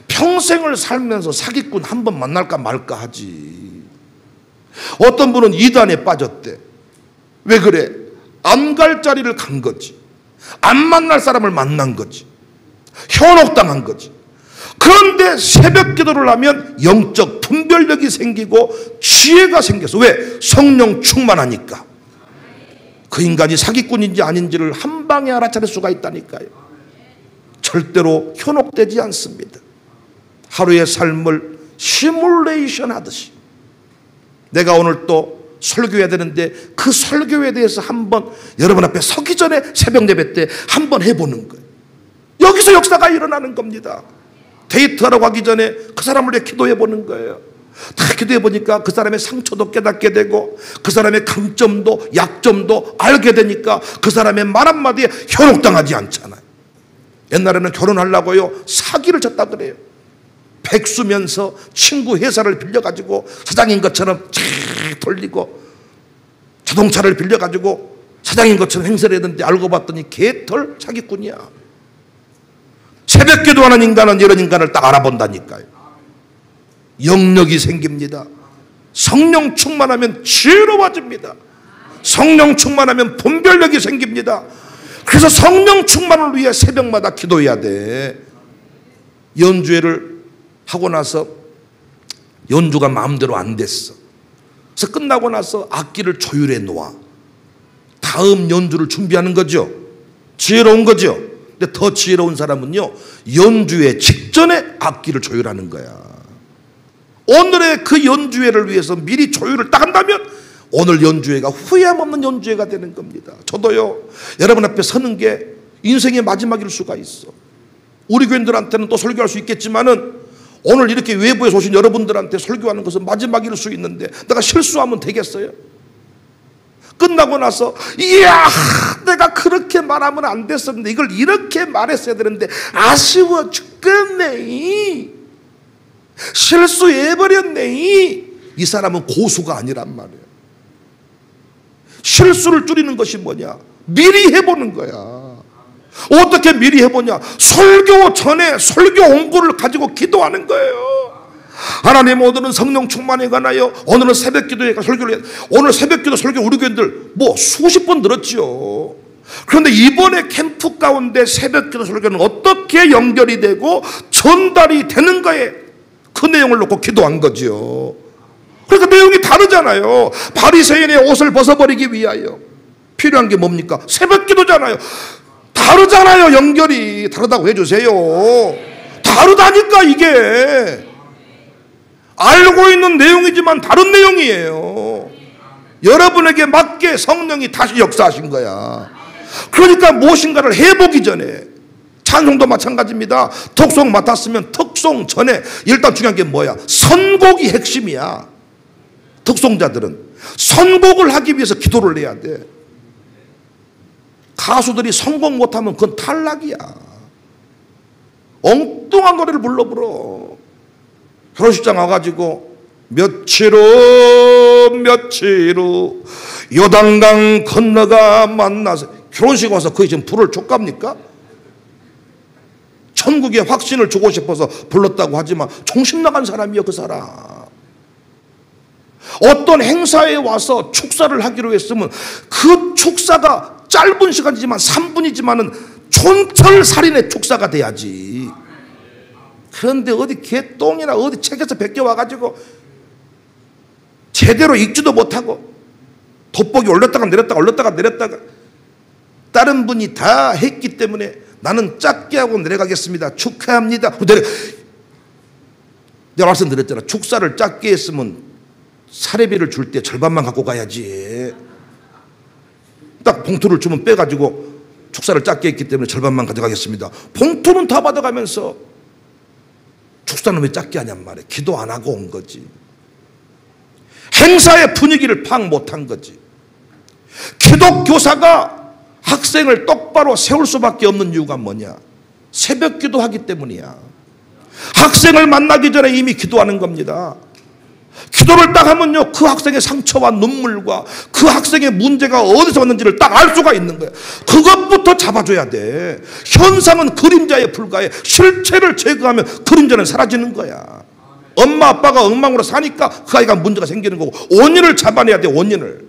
평생을 살면서 사기꾼 한 번 만날까 말까 하지. 어떤 분은 이단에 빠졌대. 왜 그래? 안 갈 자리를 간 거지. 안 만날 사람을 만난 거지. 현혹당한 거지. 그런데 새벽 기도를 하면 영적 분별력이 생기고 지혜가 생겨서, 왜? 성령 충만하니까. 그 인간이 사기꾼인지 아닌지를 한 방에 알아차릴 수가 있다니까요. 절대로 현혹되지 않습니다. 하루의 삶을 시뮬레이션 하듯이 내가 오늘 또 설교해야 되는데 그 설교에 대해서 한번 여러분 앞에 서기 전에 새벽 예배 때 한번 해보는 거예요. 여기서 역사가 일어나는 겁니다. 데이트하러 가기 전에 그 사람을 위해 기도해 보는 거예요. 다 기도해 보니까 그 사람의 상처도 깨닫게 되고 그 사람의 강점도 약점도 알게 되니까 그 사람의 말 한마디에 현혹당하지 않잖아요. 옛날에는 결혼하려고요 사기를 쳤다 그래요. 백수면서 친구 회사를 빌려가지고 사장인 것처럼 쫙 돌리고 자동차를 빌려가지고 사장인 것처럼 행세를 했는데 알고 봤더니 개털 사기꾼이야. 새벽 기도하는 인간은 이런 인간을 딱 알아본다니까요. 영역이 생깁니다. 성령 충만하면 지혜로워집니다. 성령 충만하면 분별력이 생깁니다. 그래서 성령 충만을 위해 새벽마다 기도해야 돼. 연주회를 하고 나서 연주가 마음대로 안 됐어. 그래서 끝나고 나서 악기를 조율해 놓아. 다음 연주를 준비하는 거죠. 지혜로운 거죠. 근데 더 지혜로운 사람은요, 연주회 직전에 악기를 조율하는 거야. 오늘의 그 연주회를 위해서 미리 조율을 딱 한다면 오늘 연주회가 후회함 없는 연주회가 되는 겁니다. 저도요, 여러분 앞에 서는 게 인생의 마지막일 수가 있어. 우리 교인들한테는 또 설교할 수 있겠지만은 오늘 이렇게 외부에서 오신 여러분들한테 설교하는 것은 마지막일 수 있는데 내가 실수하면 되겠어요? 끝나고 나서 이야, 내가 그렇게 말하면 안 됐었는데 이걸 이렇게 말했어야 되는데 아쉬워 죽겠네, 실수해버렸네. 이 사람은 고수가 아니란 말이에요. 실수를 줄이는 것이 뭐냐? 미리 해보는 거야. 어떻게 미리 해보냐? 설교 전에 설교 원고를 가지고 기도하는 거예요. 하나님, 오늘은 성령 충만에 관하여 오늘은 새벽 기도에 설교를 해야 돼. 오늘 새벽 기도 설교 우리 교인들 뭐 수십 번 들었죠. 그런데 이번에 캠프 가운데 새벽 기도 설교는 어떻게 연결이 되고 전달이 되는가에 그 내용을 놓고 기도한 거죠. 그러니까 내용이 다르잖아요. 바리새인의 옷을 벗어버리기 위하여 필요한 게 뭡니까? 새벽 기도잖아요. 다르잖아요. 연결이 다르다고 해주세요. 다르다니까. 이게 알고 있는 내용이지만 다른 내용이에요. 여러분에게 맞게 성령이 다시 역사하신 거야. 그러니까 무엇인가를 해보기 전에, 찬송도 마찬가지입니다. 독송 맡았으면 특송 전에 일단 중요한 게 뭐야? 선곡이 핵심이야. 특송자들은 선곡을 하기 위해서 기도를 해야 돼. 가수들이 선곡 못하면 그건 탈락이야. 엉뚱한 노래를 불러. 결혼식장 와가지고 며칠 후 요단강 건너가 만나서, 결혼식 와서 거의 지금 불을 족갑니까? 천국의 확신을 주고 싶어서 불렀다고 하지만 정신 나간 사람이요, 그 사람. 어떤 행사에 와서 축사를 하기로 했으면 그 축사가 짧은 시간이지만 3분이지만은 촌철살인의 축사가 돼야지. 그런데 어디 개똥이나 어디 책에서 베껴와가지고 제대로 읽지도 못하고 돋보기 올렸다가 내렸다가 다른 분이 다 했기 때문에 나는 작게 하고 내려가겠습니다. 축하합니다. 내가 말씀드렸잖아. 축사를 작게 했으면 사례비를 줄 때 절반만 갖고 가야지. 딱 봉투를 주면 빼가지고 축사를 작게 했기 때문에 절반만 가져가겠습니다. 봉투는 다 받아가면서 축사는 왜 작게 하냔 말이야. 기도 안 하고 온 거지. 행사의 분위기를 파악 못한 거지. 기독교사가 학생을 똑바로 세울 수밖에 없는 이유가 뭐냐? 새벽 기도하기 때문이야. 학생을 만나기 전에 이미 기도하는 겁니다. 기도를 딱 하면요, 그 학생의 상처와 눈물과 그 학생의 문제가 어디서 왔는지를 딱 알 수가 있는 거야. 그것부터 잡아줘야 돼. 현상은 그림자에 불과해. 실체를 제거하면 그림자는 사라지는 거야. 엄마 아빠가 엉망으로 사니까 그 아이가 문제가 생기는 거고, 원인을 잡아내야 돼. 원인을.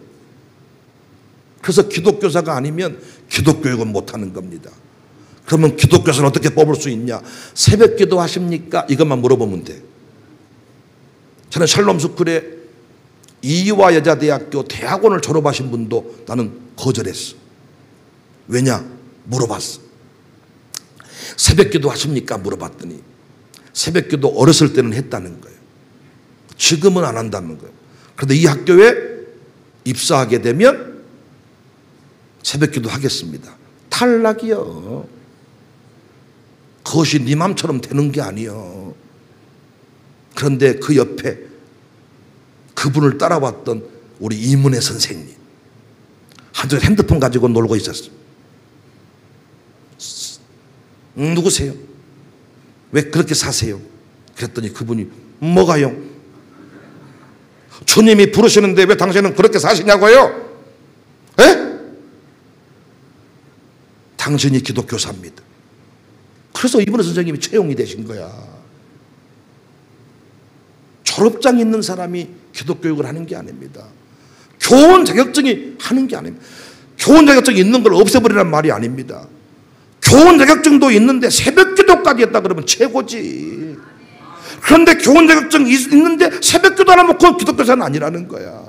그래서 기독교사가 아니면 기독교육은 못하는 겁니다. 그러면 기독교에서는 어떻게 뽑을 수 있냐? 새벽 기도 하십니까? 이것만 물어보면 돼. 저는 샬롬스쿨에 이화여자대학교 대학원을 졸업하신 분도 나는 거절했어. 왜냐? 물어봤어. 새벽 기도 하십니까? 물어봤더니 새벽 기도 어렸을 때는 했다는 거예요. 지금은 안 한다는 거예요. 그런데 이 학교에 입사하게 되면 새벽 기도 하겠습니다. 탈락이요. 그것이 네 맘처럼 되는 게 아니요. 그런데 그 옆에 그분을 따라왔던 우리 이문혜 선생님, 한쪽 핸드폰 가지고 놀고 있었어요. 누구세요? 왜 그렇게 사세요? 그랬더니 그분이 뭐가요? 주님이 부르시는데 왜 당신은 그렇게 사시냐고요? 에? 당신이 기독교사입니다. 그래서 이문혜 선생님이 채용이 되신 거야. 졸업장 있는 사람이 기독교육을 하는 게 아닙니다. 교원 자격증이 하는 게 아닙니다. 교원 자격증이 있는 걸 없애버리란 말이 아닙니다. 교원 자격증도 있는데 새벽 기도까지 했다 그러면 최고지. 그런데 교원 자격증이 있는데 새벽 기도 안 하면 그건 기독교사는 아니라는 거야.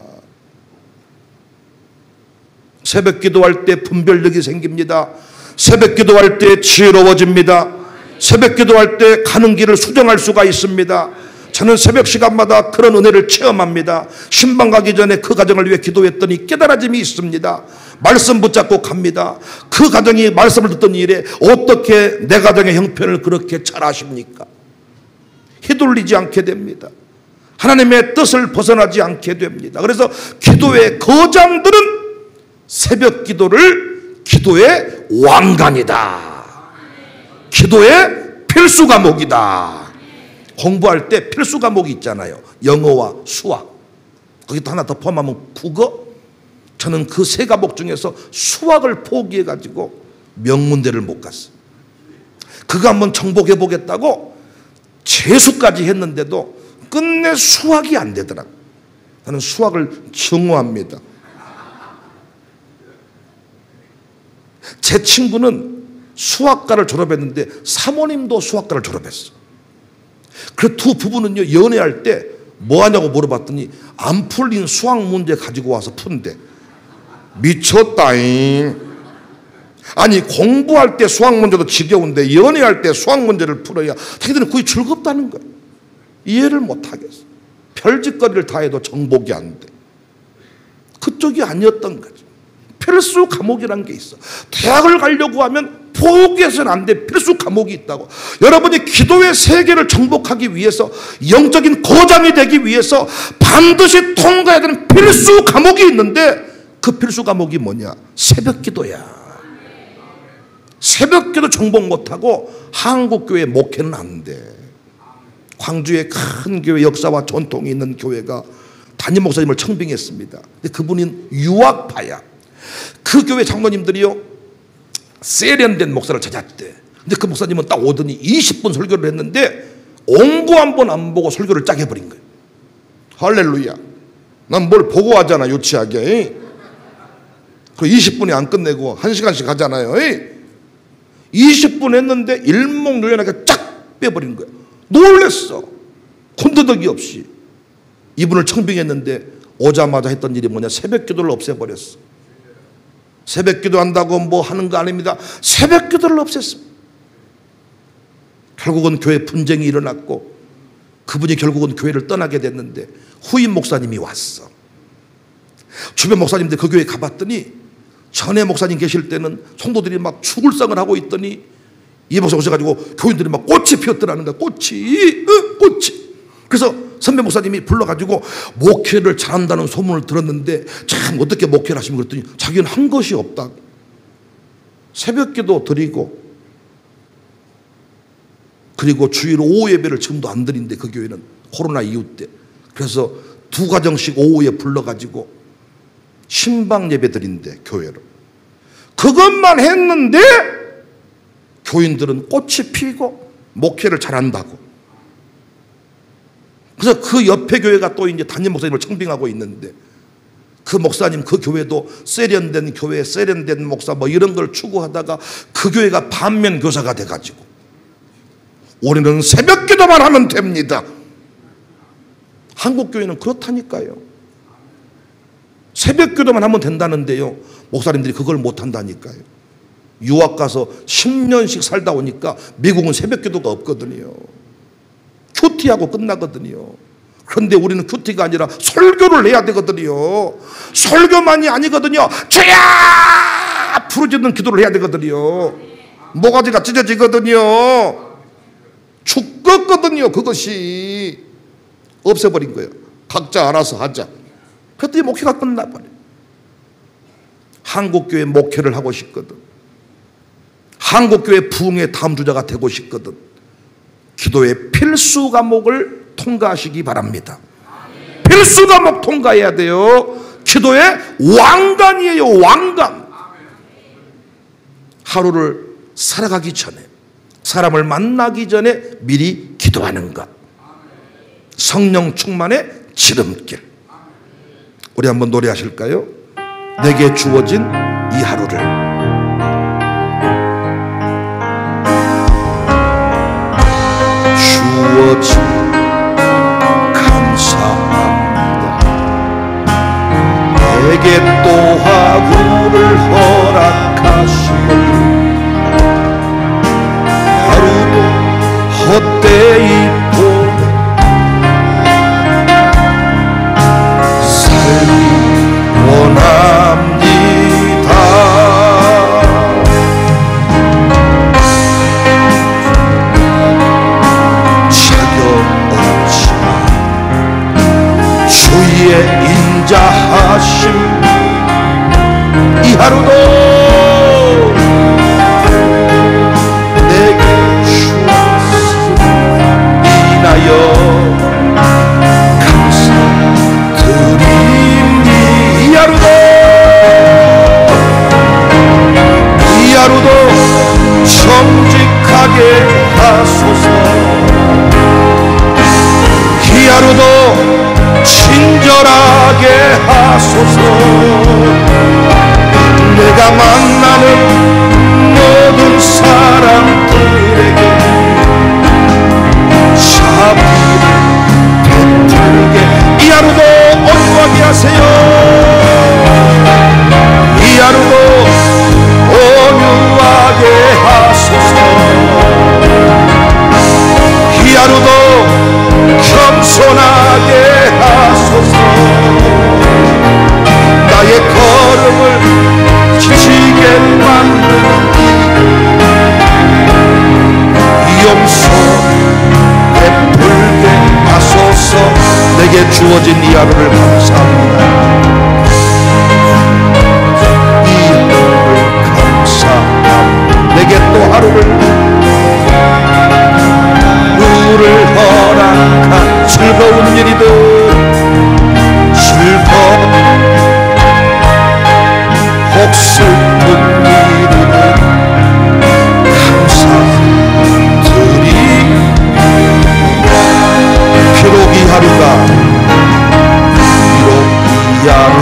새벽 기도할 때 분별력이 생깁니다. 새벽 기도할 때 지혜로워집니다. 새벽 기도할 때 가는 길을 수정할 수가 있습니다. 저는 새벽 시간마다 그런 은혜를 체험합니다. 신방 가기 전에 그 가정을 위해 기도했더니 깨달아짐이 있습니다. 말씀 붙잡고 갑니다. 그 가정이 말씀을 듣던 일에 어떻게 내 가정의 형편을 그렇게 잘 아십니까? 휘둘리지 않게 됩니다. 하나님의 뜻을 벗어나지 않게 됩니다. 그래서 기도의 거장들은 새벽 기도를 기도의 왕관이다. 기도의 필수 과목이다. 공부할 때 필수 과목이 있잖아요. 영어와 수학. 거기다 하나 더 포함하면 국어. 저는 그 세 과목 중에서 수학을 포기해가지고 명문대를 못 갔어요. 그거 한번 정복해 보겠다고 재수까지 했는데도 끝내 수학이 안 되더라고요. 나는 수학을 증오합니다. 제 친구는 수학과를 졸업했는데 사모님도 수학과를 졸업했어. 그 두 부부는요, 연애할 때 뭐 하냐고 물어봤더니 안 풀린 수학 문제 가지고 와서 푼대. 미쳤다잉. 아니, 공부할 때 수학 문제도 지겨운데 연애할 때 수학 문제를 풀어야 자기들은 그게 즐겁다는 거야. 이해를 못 하겠어. 별짓거리를 다 해도 정복이 안 돼. 그쪽이 아니었던 거죠. 필수 과목이라는 게 있어. 대학을 가려고 하면 포기해서는 안 돼. 필수 과목이 있다고. 여러분이 기도의 세계를 정복하기 위해서, 영적인 거장이 되기 위해서 반드시 통과해야 되는 필수 과목이 있는데 그 필수 과목이 뭐냐? 새벽 기도야. 새벽 기도 정복 못하고 한국교회 목회는 안 돼. 광주에 큰 교회, 역사와 전통이 있는 교회가 담임 목사님을 청빙했습니다. 근데 그분은 유학파야. 그 교회 장로님들이요, 세련된 목사를 찾았대. 근데 그 목사님은 딱 오더니 20분 설교를 했는데 옹고 한 번 안 보고 설교를 쫙 해버린 거예요. 할렐루야. 난 뭘 보고 하잖아, 유치하게. 그 20분이 안 끝내고 1시간씩 하잖아요. 20분 했는데 일목요연하게 쫙 빼버린 거예요. 놀랬어. 군더더기 없이. 이분을 청빙했는데 오자마자 했던 일이 뭐냐? 새벽 기도를 없애버렸어. 새벽 기도 한다고 뭐 하는 거 아닙니다. 새벽 기도를 없앴습니다. 결국은 교회 분쟁이 일어났고 그분이 결국은 교회를 떠나게 됐는데 후임 목사님이 왔어. 주변 목사님들 그 교회 가봤더니 전에 목사님 계실 때는 성도들이 막 죽을상을 하고 있더니 이 목사 오셔가지고 교인들이 막 꽃이 피었더라는 거야. 꽃이. 그래서 선배 목사님이 불러가지고 목회를 잘한다는 소문을 들었는데 참 어떻게 목회를 하시면 그랬더니 자기는 한 것이 없다. 새벽 기도 드리고 그리고 주일 오후 예배를 지금도 안 드린대. 그 교회는 코로나 이후 때. 그래서 2가정씩 오후에 불러가지고 신방 예배 드린대, 교회로. 그것만 했는데 교인들은 꽃이 피고 목회를 잘한다고. 그래서 그 옆에 교회가 또 이제 담임 목사님을 청빙하고 있는데 그 목사님 그 교회도 세련된 교회, 세련된 목사 뭐 이런 걸 추구하다가 그 교회가 반면 교사가 돼가지고 우리는 새벽 기도만 하면 됩니다. 한국 교회는 그렇다니까요. 새벽 기도만 하면 된다는데요, 목사님들이 그걸 못한다니까요. 유학 가서 10년씩 살다 오니까 미국은 새벽 기도가 없거든요. 큐티하고 끝나거든요. 그런데 우리는 큐티가 아니라 설교를 해야 되거든요. 설교만이 아니거든요. 주야! 부르짖는 기도를 해야 되거든요. 모가지가 찢어지거든요. 죽었거든요. 그것이 없애버린 거예요. 각자 알아서 하자. 그랬더니 목회가 끝나버려요. 한국교회 목회를 하고 싶거든. 한국교회 부흥의 다음 주자가 되고 싶거든. 기도의 필수 과목을 통과하시기 바랍니다. 필수 과목 통과해야 돼요. 기도의 왕관이에요. 왕관. 하루를 살아가기 전에, 사람을 만나기 전에 미리 기도하는 것. 성령 충만의 지름길. 우리 한번 노래하실까요? 내게 주어진 이 하루를. 주어진 감사합니다. 내게 또 하루를 허락하시고 하루도 헛되이 원합니다. 자격 없지만 주의 인자하심 이 하루도 내게 주었으니 인하여 정직하게 하소서. 이 하루도 친절하게 하소서. 내가 만나는 모든 사람들에게 자비를 베풀게 이 하루도 온유하게 하세요. 이 하루도 온유하게 하소서. 이 하루도 겸손하게 하소서. 나의 걸음을 지치게 만드는 용서 베풀게 하소서. 내게 주어진 이 하루를 감사합니다. 내게 또 하루를 누를 허락한 즐거운 일이든 혹 슬픈 일이든 감사드리. 비록 이 하루가 비록 이 하루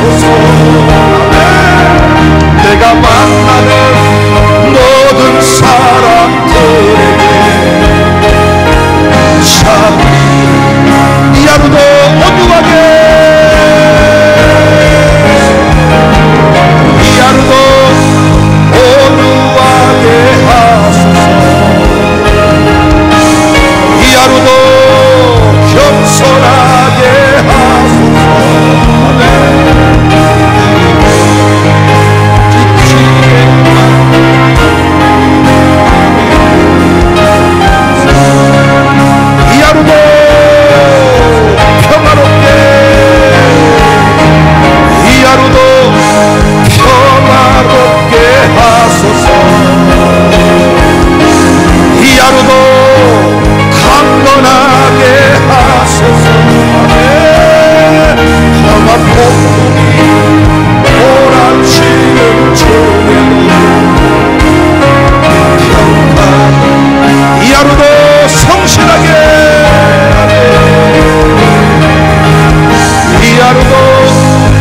하소서. 내가 만나는 모든 사람들에게 참 이 하루도 온유하게, 이 하루도 온유하게 하소서. 이 하루도 겸손하게 하소서. 아멘. 이 하루도 평화롭게, 이 하루도 평화롭게 하소서. 이 하루도 강건하게 하소서. 험한 폭풍이 몰아치는 중에도 평강, 이 하루도 성실하게, 이 하루도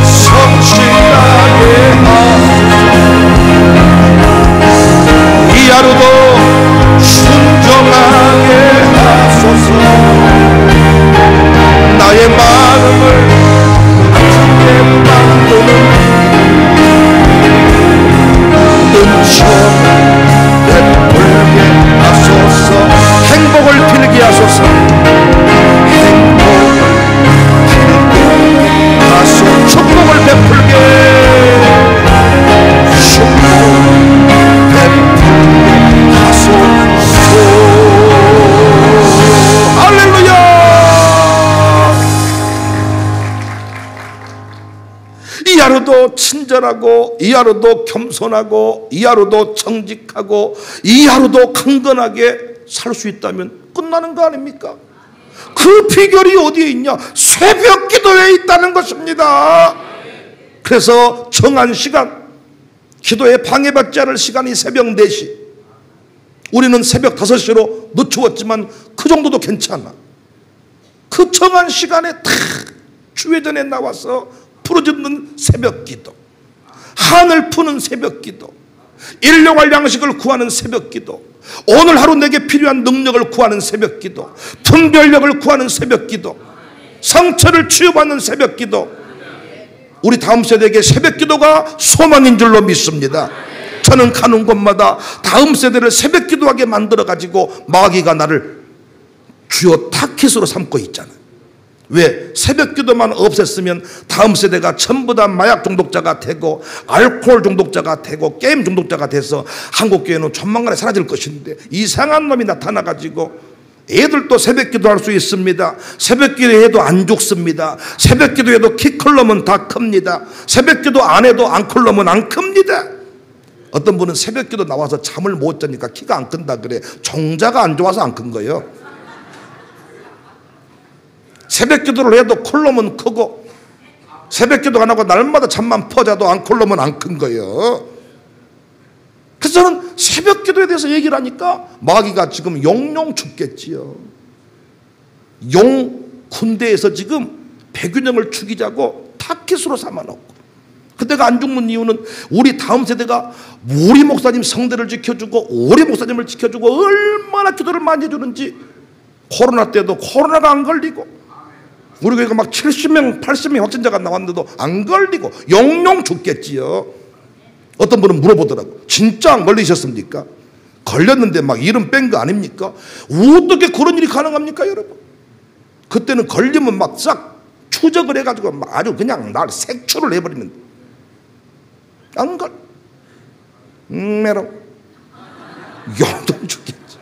성실하게 하소서. 이 하루도 순종하게 하소서. 나의 마음을 아프게 만드는 은총 베풀게 하소서. 행복을 빌게 하소서. 행복을 빌게 하소서. 축복을 베풀게, 축복 베풀게 하소서. 할렐루야. 이 하루도 친절하고, 이 하루도 겸손하고, 이 하루도 정직하고, 이 하루도 강건하게 살 수 있다면 끝나는 거 아닙니까? 그 비결이 어디에 있냐? 새벽 기도에 있다는 것입니다. 그래서 정한 시간, 기도에 방해받지 않을 시간이 새벽 4시. 우리는 새벽 5시로 늦추었지만 그 정도도 괜찮아. 그 정한 시간에 탁 주회전에 나와서 부르짖는 새벽 기도, 한을 푸는 새벽 기도, 일용할 양식을 구하는 새벽 기도, 오늘 하루 내게 필요한 능력을 구하는 새벽 기도, 분별력을 구하는 새벽 기도, 상처를 치유받는 새벽 기도. 우리 다음 세대에게 새벽 기도가 소망인 줄로 믿습니다. 저는 가는 곳마다 다음 세대를 새벽 기도하게 만들어 가지고 마귀가 나를 주요 타깃으로 삼고 있잖아요. 왜? 새벽 기도만 없앴으면 다음 세대가 전부 다 마약 중독자가 되고 알코올 중독자가 되고 게임 중독자가 돼서 한국교회는 조만간에 사라질 것인데, 이상한 놈이 나타나가지고 애들도 새벽 기도할 수 있습니다. 새벽 기도해도 안 죽습니다. 새벽 기도해도 키 클 놈은 다 큽니다. 새벽 기도 안 해도 안 클 놈은 안 큽니다. 어떤 분은 새벽 기도 나와서 잠을 못 자니까 키가 안 큰다 그래. 종자가 안 좋아서 안 큰 거예요. 새벽 기도를 해도 클 놈은 크고, 새벽 기도 안 하고 날마다 잠만 퍼자도 안 클 놈은 안 큰 거예요. 그래서 저는 새벽 기도에 대해서 얘기를 하니까 마귀가 지금 용용 죽겠지요. 용 군대에서 지금 백윤영을 죽이자고 타깃으로 삼아놓고, 그때가 안 죽는 이유는 우리 다음 세대가 우리 목사님 성대를 지켜주고 우리 목사님을 지켜주고 얼마나 기도를 많이 해주는지. 코로나 때도 코로나가 안 걸리고, 우리 교회가 막 70명 80명 확진자가 나왔는데도 안 걸리고 용용 죽겠지요. 어떤 분은 물어보더라고. 진짜 안 걸리셨습니까? 걸렸는데 막 이름 뺀 거 아닙니까? 어떻게 그런 일이 가능합니까, 여러분? 그때는 걸리면 막 싹 추적을 해가지고 막 아주 그냥 날 색출을 해버리는데 안 걸. 메롱 용돈 죽겠지.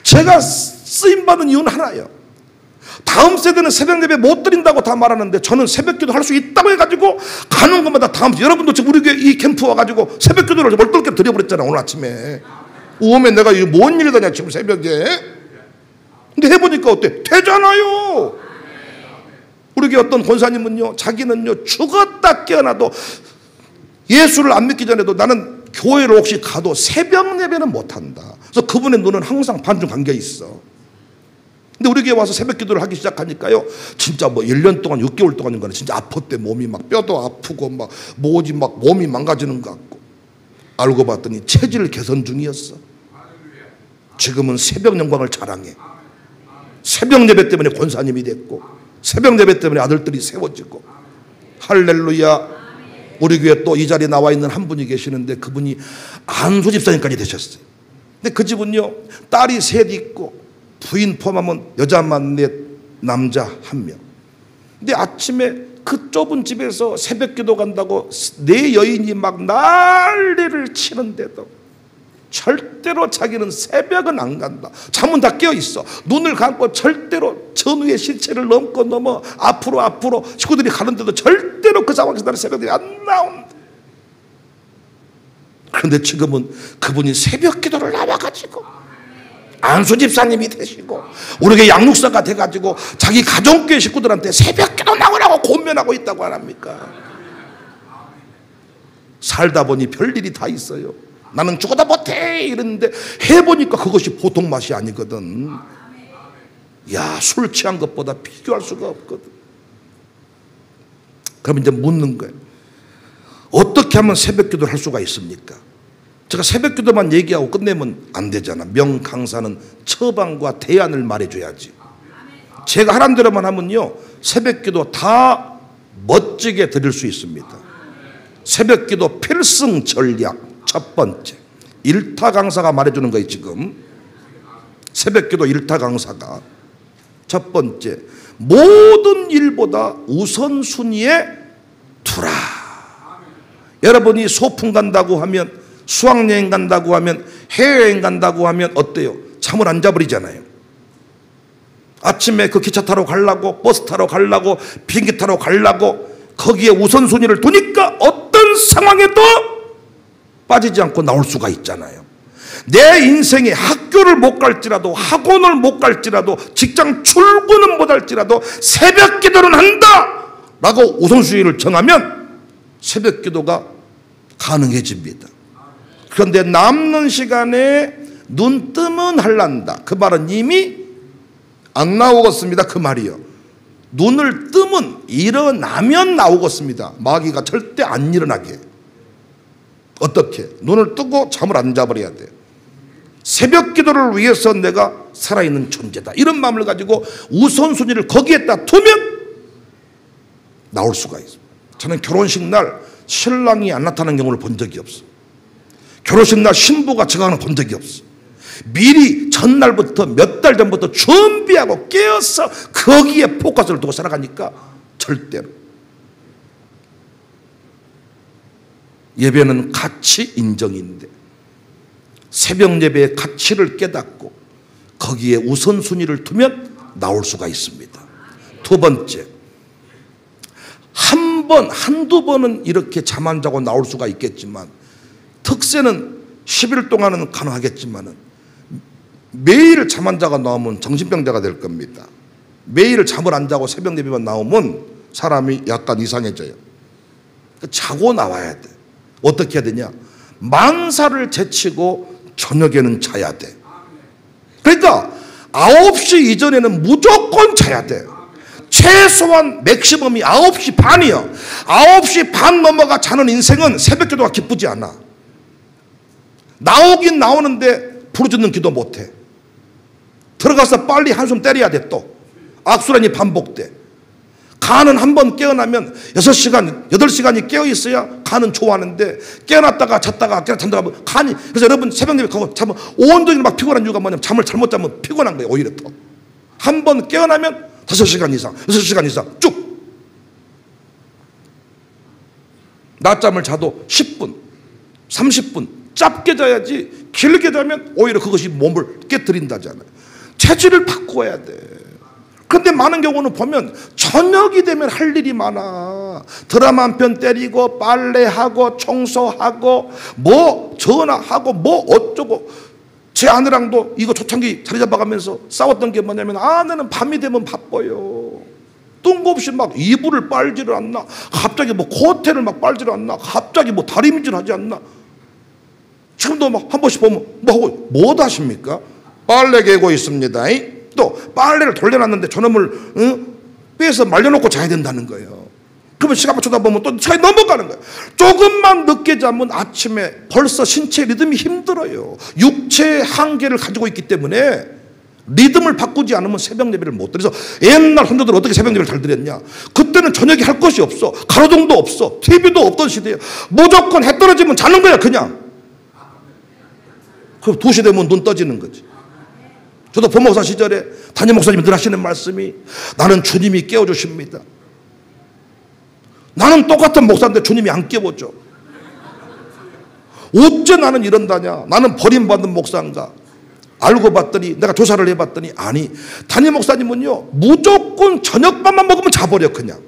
제가 쓰임받은 이유는 하나예요. 다음 세대는 새벽 예배 못 드린다고 다 말하는데 저는 새벽 기도 할 수 있다고 해가지고 가는 것마다 다음 주, 여러분도 지금 우리 교회 이 캠프 와가지고 새벽 기도를 멀떨게 드려버렸잖아. 오늘 아침에 오면 내가 이거 뭔 일이다냐 지금 새벽에. 근데 해보니까 어때? 되잖아요. 우리 교회 어떤 권사님은요, 자기는요 죽었다 깨어나도 예수를 안 믿기 전에도 나는 교회를 혹시 가도 새벽 예배는 못한다. 그래서 그분의 눈은 항상 반중 감겨 있어. 근데 우리 교회 와서 새벽 기도를 하기 시작하니까요, 진짜 뭐 1년 동안 6개월 동안인가는 진짜 아팠대. 몸이 막 뼈도 아프고 막 뭐지 막 몸이 망가지는 것 같고. 알고 봤더니 체질 개선 중이었어. 지금은 새벽 영광을 자랑해. 새벽 예배 때문에 권사님이 됐고, 새벽 예배 때문에 아들들이 세워지고. 할렐루야. 우리 교회 또 이 자리에 나와 있는 한 분이 계시는데 그분이 안수 집사님까지 되셨어요. 근데 그 집은요, 딸이 셋 있고 부인 포함하면 여자만 넷, 남자 한 명. 근데 아침에 그 좁은 집에서 새벽 기도 간다고 네 여인이 막 난리를 치는데도 절대로 자기는 새벽은 안 간다. 잠은 다 깨어 있어. 눈을 감고 절대로 전우의 시체를 넘어 앞으로 식구들이 가는데도 절대로 그 상황에서 나는 새벽이 안 나온다. 그런데 지금은 그분이 새벽 기도를 나와가지고 안수 집사님이 되시고 우리 교회 양육사가 돼가지고 자기 가정교회 식구들한테 새벽 기도 나오라고 권면하고 있다고 안 합니까? 살다 보니 별일이 다 있어요. 나는 죽어도 못해 이랬는데 해보니까 그것이 보통 맛이 아니거든. 야, 술 취한 것보다 비교할 수가 없거든. 그럼 이제 묻는 거예요. 어떻게 하면 새벽 기도를 할 수가 있습니까? 제가 새벽 기도만 얘기하고 끝내면 안 되잖아. 명강사는 처방과 대안을 말해줘야지. 제가 하란 대로만 하면요, 새벽 기도 다 멋지게 드릴 수 있습니다. 새벽 기도 필승 전략 첫 번째, 일타 강사가 말해주는 거예요. 지금 새벽 기도 일타 강사가 첫 번째, 모든 일보다 우선순위에 두라. 여러분이 소풍 간다고 하면, 수학여행 간다고 하면, 해외여행 간다고 하면 어때요? 잠을 안 자버리잖아요. 아침에 그 기차 타러 가려고, 버스 타러 가려고, 비행기 타러 가려고 거기에 우선순위를 두니까 어떤 상황에도 빠지지 않고 나올 수가 있잖아요. 내 인생에 학교를 못 갈지라도, 학원을 못 갈지라도, 직장 출근은 못 할지라도 새벽 기도는 한다 라고 우선순위를 정하면 새벽 기도가 가능해집니다. 그런데 남는 시간에 눈 뜨면 할란다, 그 말은 이미 안 나오겠습니다. 그 말이요. 눈을 뜨면, 일어나면 나오겠습니다. 마귀가 절대 안 일어나게. 어떻게? 눈을 뜨고 잠을 안 자버려야 돼요. 새벽 기도를 위해서 내가 살아있는 존재다, 이런 마음을 가지고 우선순위를 거기에다 두면 나올 수가 있어요. 저는 결혼식 날 신랑이 안 나타나는 경우를 본 적이 없어. 결혼식 날 신부가 저강을 본 적이 없어. 미리 전날부터 몇 달 전부터 준비하고 깨어서 거기에 포커스를 두고 살아가니까 절대로. 예배는 가치 인정인데 새벽 예배의 가치를 깨닫고 거기에 우선순위를 두면 나올 수가 있습니다. 두 번째, 한두 번은 이렇게 잠 안 자고 나올 수가 있겠지만, 특세는 10일 동안은 가능하겠지만 매일 잠 안 자고 나오면 정신병자가 될 겁니다. 매일 잠을 안 자고 새벽 예배만 나오면 사람이 약간 이상해져요. 자고 나와야 돼. 어떻게 해야 되냐? 만사를 제치고 저녁에는 자야 돼. 그러니까 9시 이전에는 무조건 자야 돼. 최소한 맥시멈이 9시 반이야. 9시 반 넘어가 자는 인생은 새벽 기도가 기쁘지 않아. 나오긴 나오는데 부르짖는 기도 못해. 들어가서 빨리 한숨 때려야 돼. 또 악순환이 반복돼. 간은 한번 깨어나면 6시간, 8시간이 깨어있어야 간은 좋아하는데, 깨어났다가 잤다가 잠다가 간이, 그래서 여러분 새벽 예배 가고 자면 온종일 막 피곤한 이유가 뭐냐면 잠을 잘못 자면 피곤한 거예요. 오히려 더. 한번 깨어나면 5시간 이상, 6시간 이상 쭉. 낮잠을 자도 10분, 30분 짧게 자야지 길게 자면 오히려 그것이 몸을 깨뜨린다잖아요. 체질을 바꿔야 돼. 그런데 많은 경우는 보면 저녁이 되면 할 일이 많아. 드라마 한 편 때리고 빨래하고 청소하고 뭐 전화하고 뭐 어쩌고. 제 아내랑도 이거 초창기 자리 잡아가면서 싸웠던 게 뭐냐면, 아내는 밤이 되면 바빠요. 뜬금없이 막 이불을 빨지를 않나, 갑자기 뭐 코트를 막 빨지를 않나, 갑자기 뭐 다리미질 하지 않나. 지금도 막 한 번씩 보면 뭐 하고, 뭐 하십니까? 빨래 개고 있습니다. 또 빨래를 돌려놨는데 저놈을 빼서 말려놓고 자야 된다는 거예요. 그러면 시간 쳐다보면 또 차에 넘어가는 거예요. 조금만 늦게 자면 아침에 벌써 신체 리듬이 힘들어요. 육체의 한계를 가지고 있기 때문에 리듬을 바꾸지 않으면 새벽 예배를 못 드려. 그래서 옛날 선조들 어떻게 새벽 예배를 잘 드렸냐. 그때는 저녁에 할 것이 없어. 가로등도 없어. TV도 없던 시대예요. 무조건 해 떨어지면 자는 거야 그냥. 그럼 2시 되면 눈 떠지는 거지. 저도 부목사 시절에 담임 목사님이 늘 하시는 말씀이 나는 주님이 깨워주십니다. 나는 똑같은 목사인데 주님이 안 깨워줘. 어째 나는 이런다냐. 나는 버림받은 목사인가. 알고 봤더니 내가 조사를 해봤더니 아니 담임 목사님은요 무조건 저녁밥만 먹으면 자버려 그냥.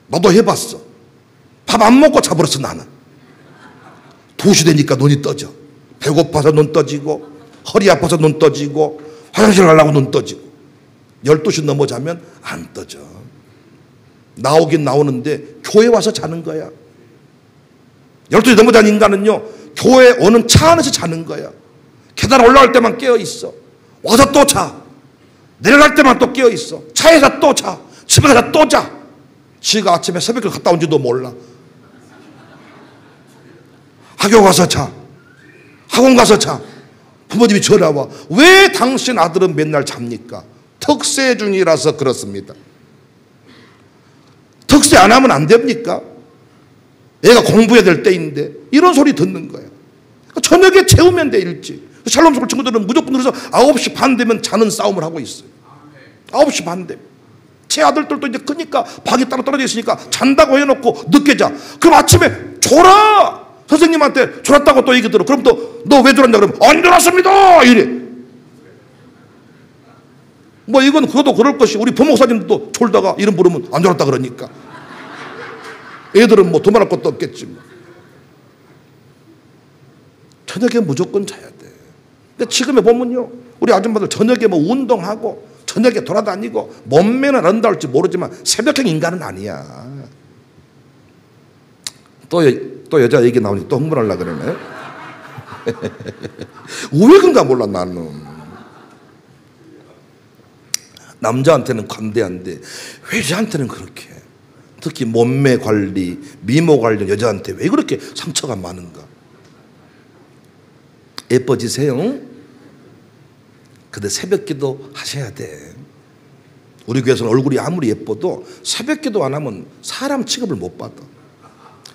너도 해봤어. 밥 안 먹고 자버렸어 나는. 2시 되니까 눈이 떠져. 배고파서 눈 떠지고 허리 아파서 눈 떠지고 화장실 가려고 눈 떠지고 12시 넘어 자면 안 떠져. 나오긴 나오는데 교회 와서 자는 거야. 12시 넘어 자는 인간은요 교회 오는 차 안에서 자는 거야. 계단 올라올 때만 깨어 있어. 와서 또 자. 내려갈 때만 또 깨어 있어. 차에서 또 자. 집에 가서 또 자. 지가 아침에 새벽에 갔다 온지도 몰라. 학교 가서 자. 학원 가서 자. 부모님이 전화 와. 왜 당신 아들은 맨날 잡니까? 특세 중이라서 그렇습니다. 특세 안 하면 안 됩니까? 애가 공부해야 될 때인데 이런 소리 듣는 거야. 저녁에 재우면 돼 일찍. 샬롬 스쿨 친구들은 무조건 그래서 9시 반 되면 자는 싸움을 하고 있어요. 9시 반 되면. 제 아들들도 이제 크니까 박이 따로 떨어져 있으니까 잔다고 해놓고 늦게 자. 그럼 아침에 졸아. 선생님한테 졸았다고 또 얘기 들어. 그럼 또 너 왜 졸았냐 그러면 안 졸았습니다 이래. 뭐 이건 그것도 그럴 것이 우리 부목사님도 졸다가 이름 부르면 안 졸았다 그러니까. 애들은 뭐 도말할 것도 없겠지 뭐. 저녁에 무조건 자야 돼. 근데 지금에 보면요 우리 아줌마들 저녁에 뭐 운동하고 저녁에 돌아다니고 몸매는 아름다울지 모르지만 새벽형 인간은 아니야. 또 여자 얘기 나오니까 또 흥분하려고 그러네. 왜 그런가 몰라 나는. 남자한테는 관대한데 왜 여자한테는 그렇게 특히 몸매 관리 미모 관련 여자한테 왜 그렇게 상처가 많은가. 예뻐지세요. 근데 새벽기도 하셔야 돼. 우리 교회에서는 얼굴이 아무리 예뻐도 새벽기도 안 하면 사람 취급을 못 받아.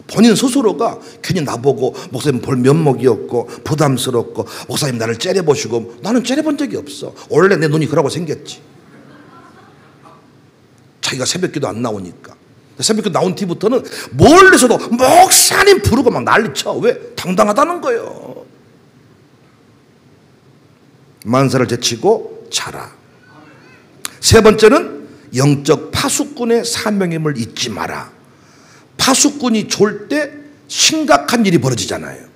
본인 스스로가 괜히 나보고 목사님 볼 면목이 없고 부담스럽고 목사님 나를 째려보시고 나는 째려본 적이 없어. 원래 내 눈이 그러고 생겼지. 자기가 새벽기도 안 나오니까. 새벽기도 나온 뒤부터는 멀리서도 목사님 부르고 막 난리쳐. 왜? 당당하다는 거예요. 만사를 제치고 자라. 세 번째는 영적 파수꾼의 사명임을 잊지 마라. 파수꾼이 졸 때 심각한 일이 벌어지잖아요.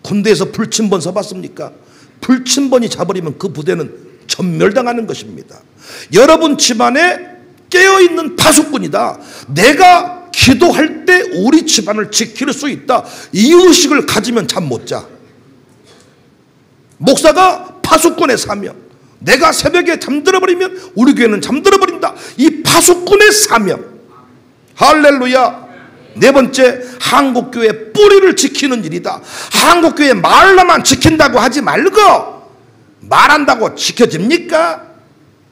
군대에서 불침번 써봤습니까? 불침번이 자버리면 그 부대는 전멸당하는 것입니다. 여러분 집안에 깨어있는 파수꾼이다. 내가 기도할 때 우리 집안을 지킬 수 있다. 이 의식을 가지면 잠 못 자. 목사가 파수꾼의 사명. 내가 새벽에 잠들어버리면 우리 교회는 잠들어버린다. 이 파수꾼의 사명. 할렐루야. 네 번째, 한국교회 뿌리를 지키는 일이다. 한국교회 말로만 지킨다고 하지 말고 말한다고 지켜집니까?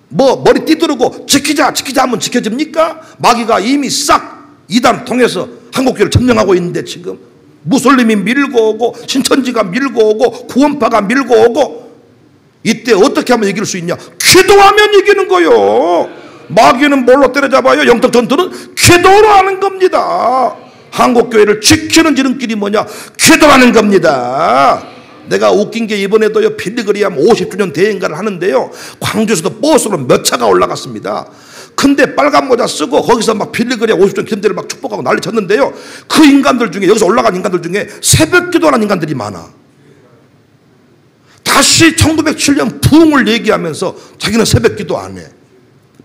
뭐 머리 띠두르고 지키자 하면 지켜집니까? 마귀가 이미 싹 이단 통해서 한국교회를 점령하고 있는데 지금 무슬림이 밀고 오고 신천지가 밀고 오고 구원파가 밀고 오고 이때 어떻게 하면 이길 수 있냐? 기도하면 이기는 거요. 마귀는 뭘로 때려잡아요? 영적 전투는 기도로 하는 겁니다. 한국교회를 지키는 지름길이 뭐냐? 기도하는 겁니다. 내가 웃긴 게 이번에도요 빌리그리암 50주년 대행가를 하는데요 광주에서도 버스로 몇 차가 올라갔습니다. 근데 빨간 모자 쓰고 거기서 막 빌리그리암 50주년 기념대를 막 축복하고 난리 쳤는데요 그 인간들 중에 여기서 올라간 인간들 중에 새벽 기도하는 인간들이 많아. 다시 1907년 부흥을 얘기하면서 자기는 새벽 기도 안 해.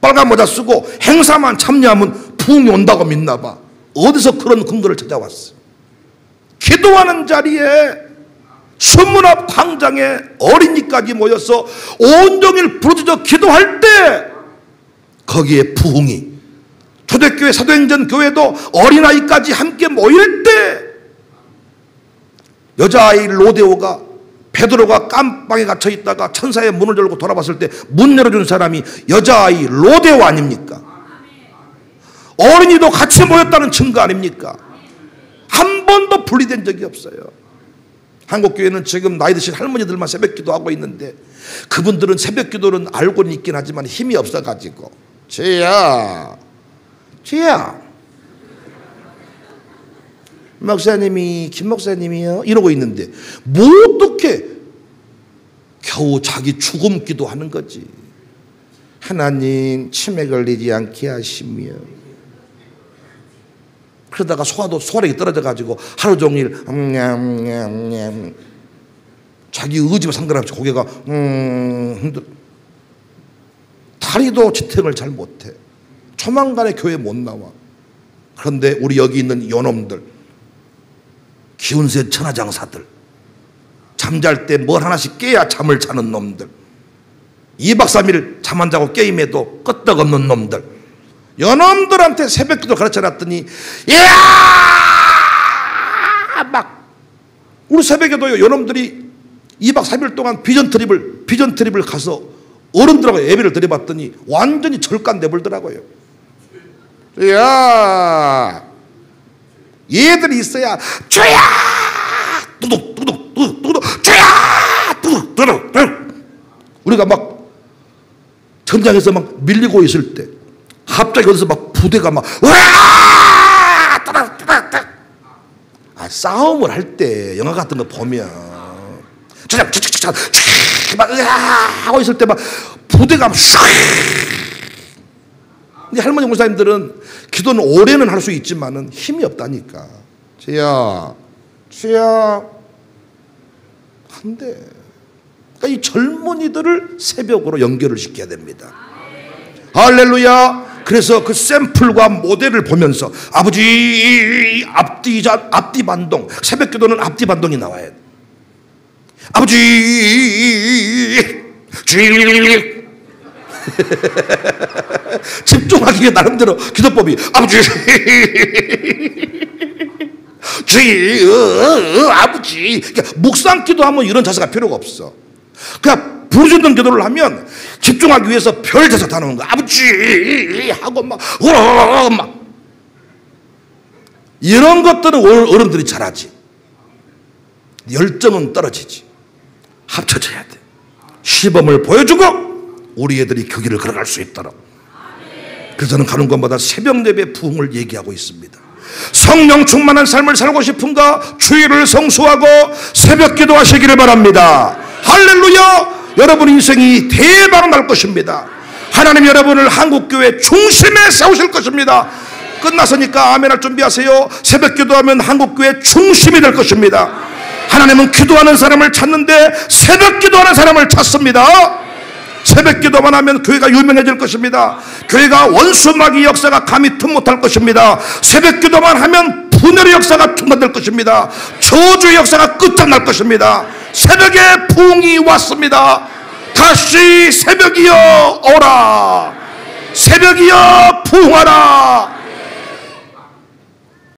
빨간 모자 쓰고 행사만 참여하면 부흥이 온다고 믿나 봐. 어디서 그런 근거를 찾아왔어? 기도하는 자리에 수문 앞 광장에 어린이까지 모여서 온종일 부르짖어 기도할 때 거기에 부흥이, 초대교회 사도행전 교회도 어린아이까지 함께 모일 때 여자아이 로데오가 베드로가 깜방에 갇혀 있다가 천사의 문을 열고 돌아봤을 때 문 열어준 사람이 여자아이 로데오 아닙니까? 어린이도 같이 모였다는 증거 아닙니까? 한 번도 분리된 적이 없어요. 한국교회는 지금 나이 드신 할머니들만 새벽기도 하고 있는데 그분들은 새벽기도는 알고는 있긴 하지만 힘이 없어가지고 쥐야 목사님이 김 목사님이요 이러고 있는데 뭐 어떻게 겨우 자기 죽음 기도하는 거지. 하나님 치매 걸리지 않게 하시며, 그러다가 소화력이 떨어져가지고 하루 종일 자기 의지와 상관없이 고개가 다리도 지탱을 잘 못해. 조만간에 교회 못 나와. 그런데 우리 여기 있는 요놈들, 기운센 천하장사들, 잠잘 때 뭘 하나씩 깨야 잠을 자는 놈들, 2박 3일 잠 안 자고 게임해도 끄떡없는 놈들, 요놈들한테 새벽기도 가르쳐놨더니 막 우리 새벽에도 요놈들이 2박 3일 동안 비전 트립을 가서 어른들하고 예배를 드려봤더니 완전히 절간 내버리더라고요. 야, 얘들이 있어야 주야 뚜둑 주야 뚜둑 우리가 막 전장에서 막 밀리고 있을 때 갑자기 어디서 막 부대가 막 싸움을 할 때 영화 같은 거 보면 막 하고 있을 때 막 부대가 막 근데 할머니 목사님들은 기도는 오래는 할 수 있지만은 힘이 없다니까. 주야 한데, 그러니까 이 젊은이들을 새벽으로 연결을 시켜야 됩니다. 할렐루야. 그래서 그 샘플과 모델을 보면서 아버지 앞뒤 반동, 새벽 기도는 앞뒤 반동이 나와야 돼. 아버지 집중하기 위해 나름대로 기도법이 아버지 아버지. 그러니까 묵상 기도하면 이런 자세가 필요가 없어. 그냥 부르짖는 기도를 하면 집중하기 위해서 별 자세 다 나오는 거야. 아버지 하고 막 이런 것들은 어른들이 잘하지. 열정은 떨어지지. 합쳐져야 돼. 시범을 보여주고 우리 애들이 그 길을 걸어갈 수 있도록. 그래서 저는 가는 곳마다 새벽 예배 부흥을 얘기하고 있습니다. 성령 충만한 삶을 살고 싶은가? 주일을 성수하고 새벽 기도하시기를 바랍니다. 할렐루야. 여러분 인생이 대박 날 것입니다. 하나님 여러분을 한국교회 중심에 세우실 것입니다. 끝났으니까 아멘 할 준비하세요. 새벽 기도하면 한국교회 중심이 될 것입니다. 하나님은 기도하는 사람을 찾는데 새벽 기도하는 사람을 찾습니다. 새벽 기도만 하면 교회가 유명해질 것입니다. 교회가 원수마귀 역사가 감히 틈 못할 것입니다. 새벽 기도만 하면 분열의 역사가 중단될 것입니다. 저주의 역사가 끝장날 것입니다. 새벽에 부흥이 왔습니다. 다시 새벽이여 오라. 새벽이여 부흥하라.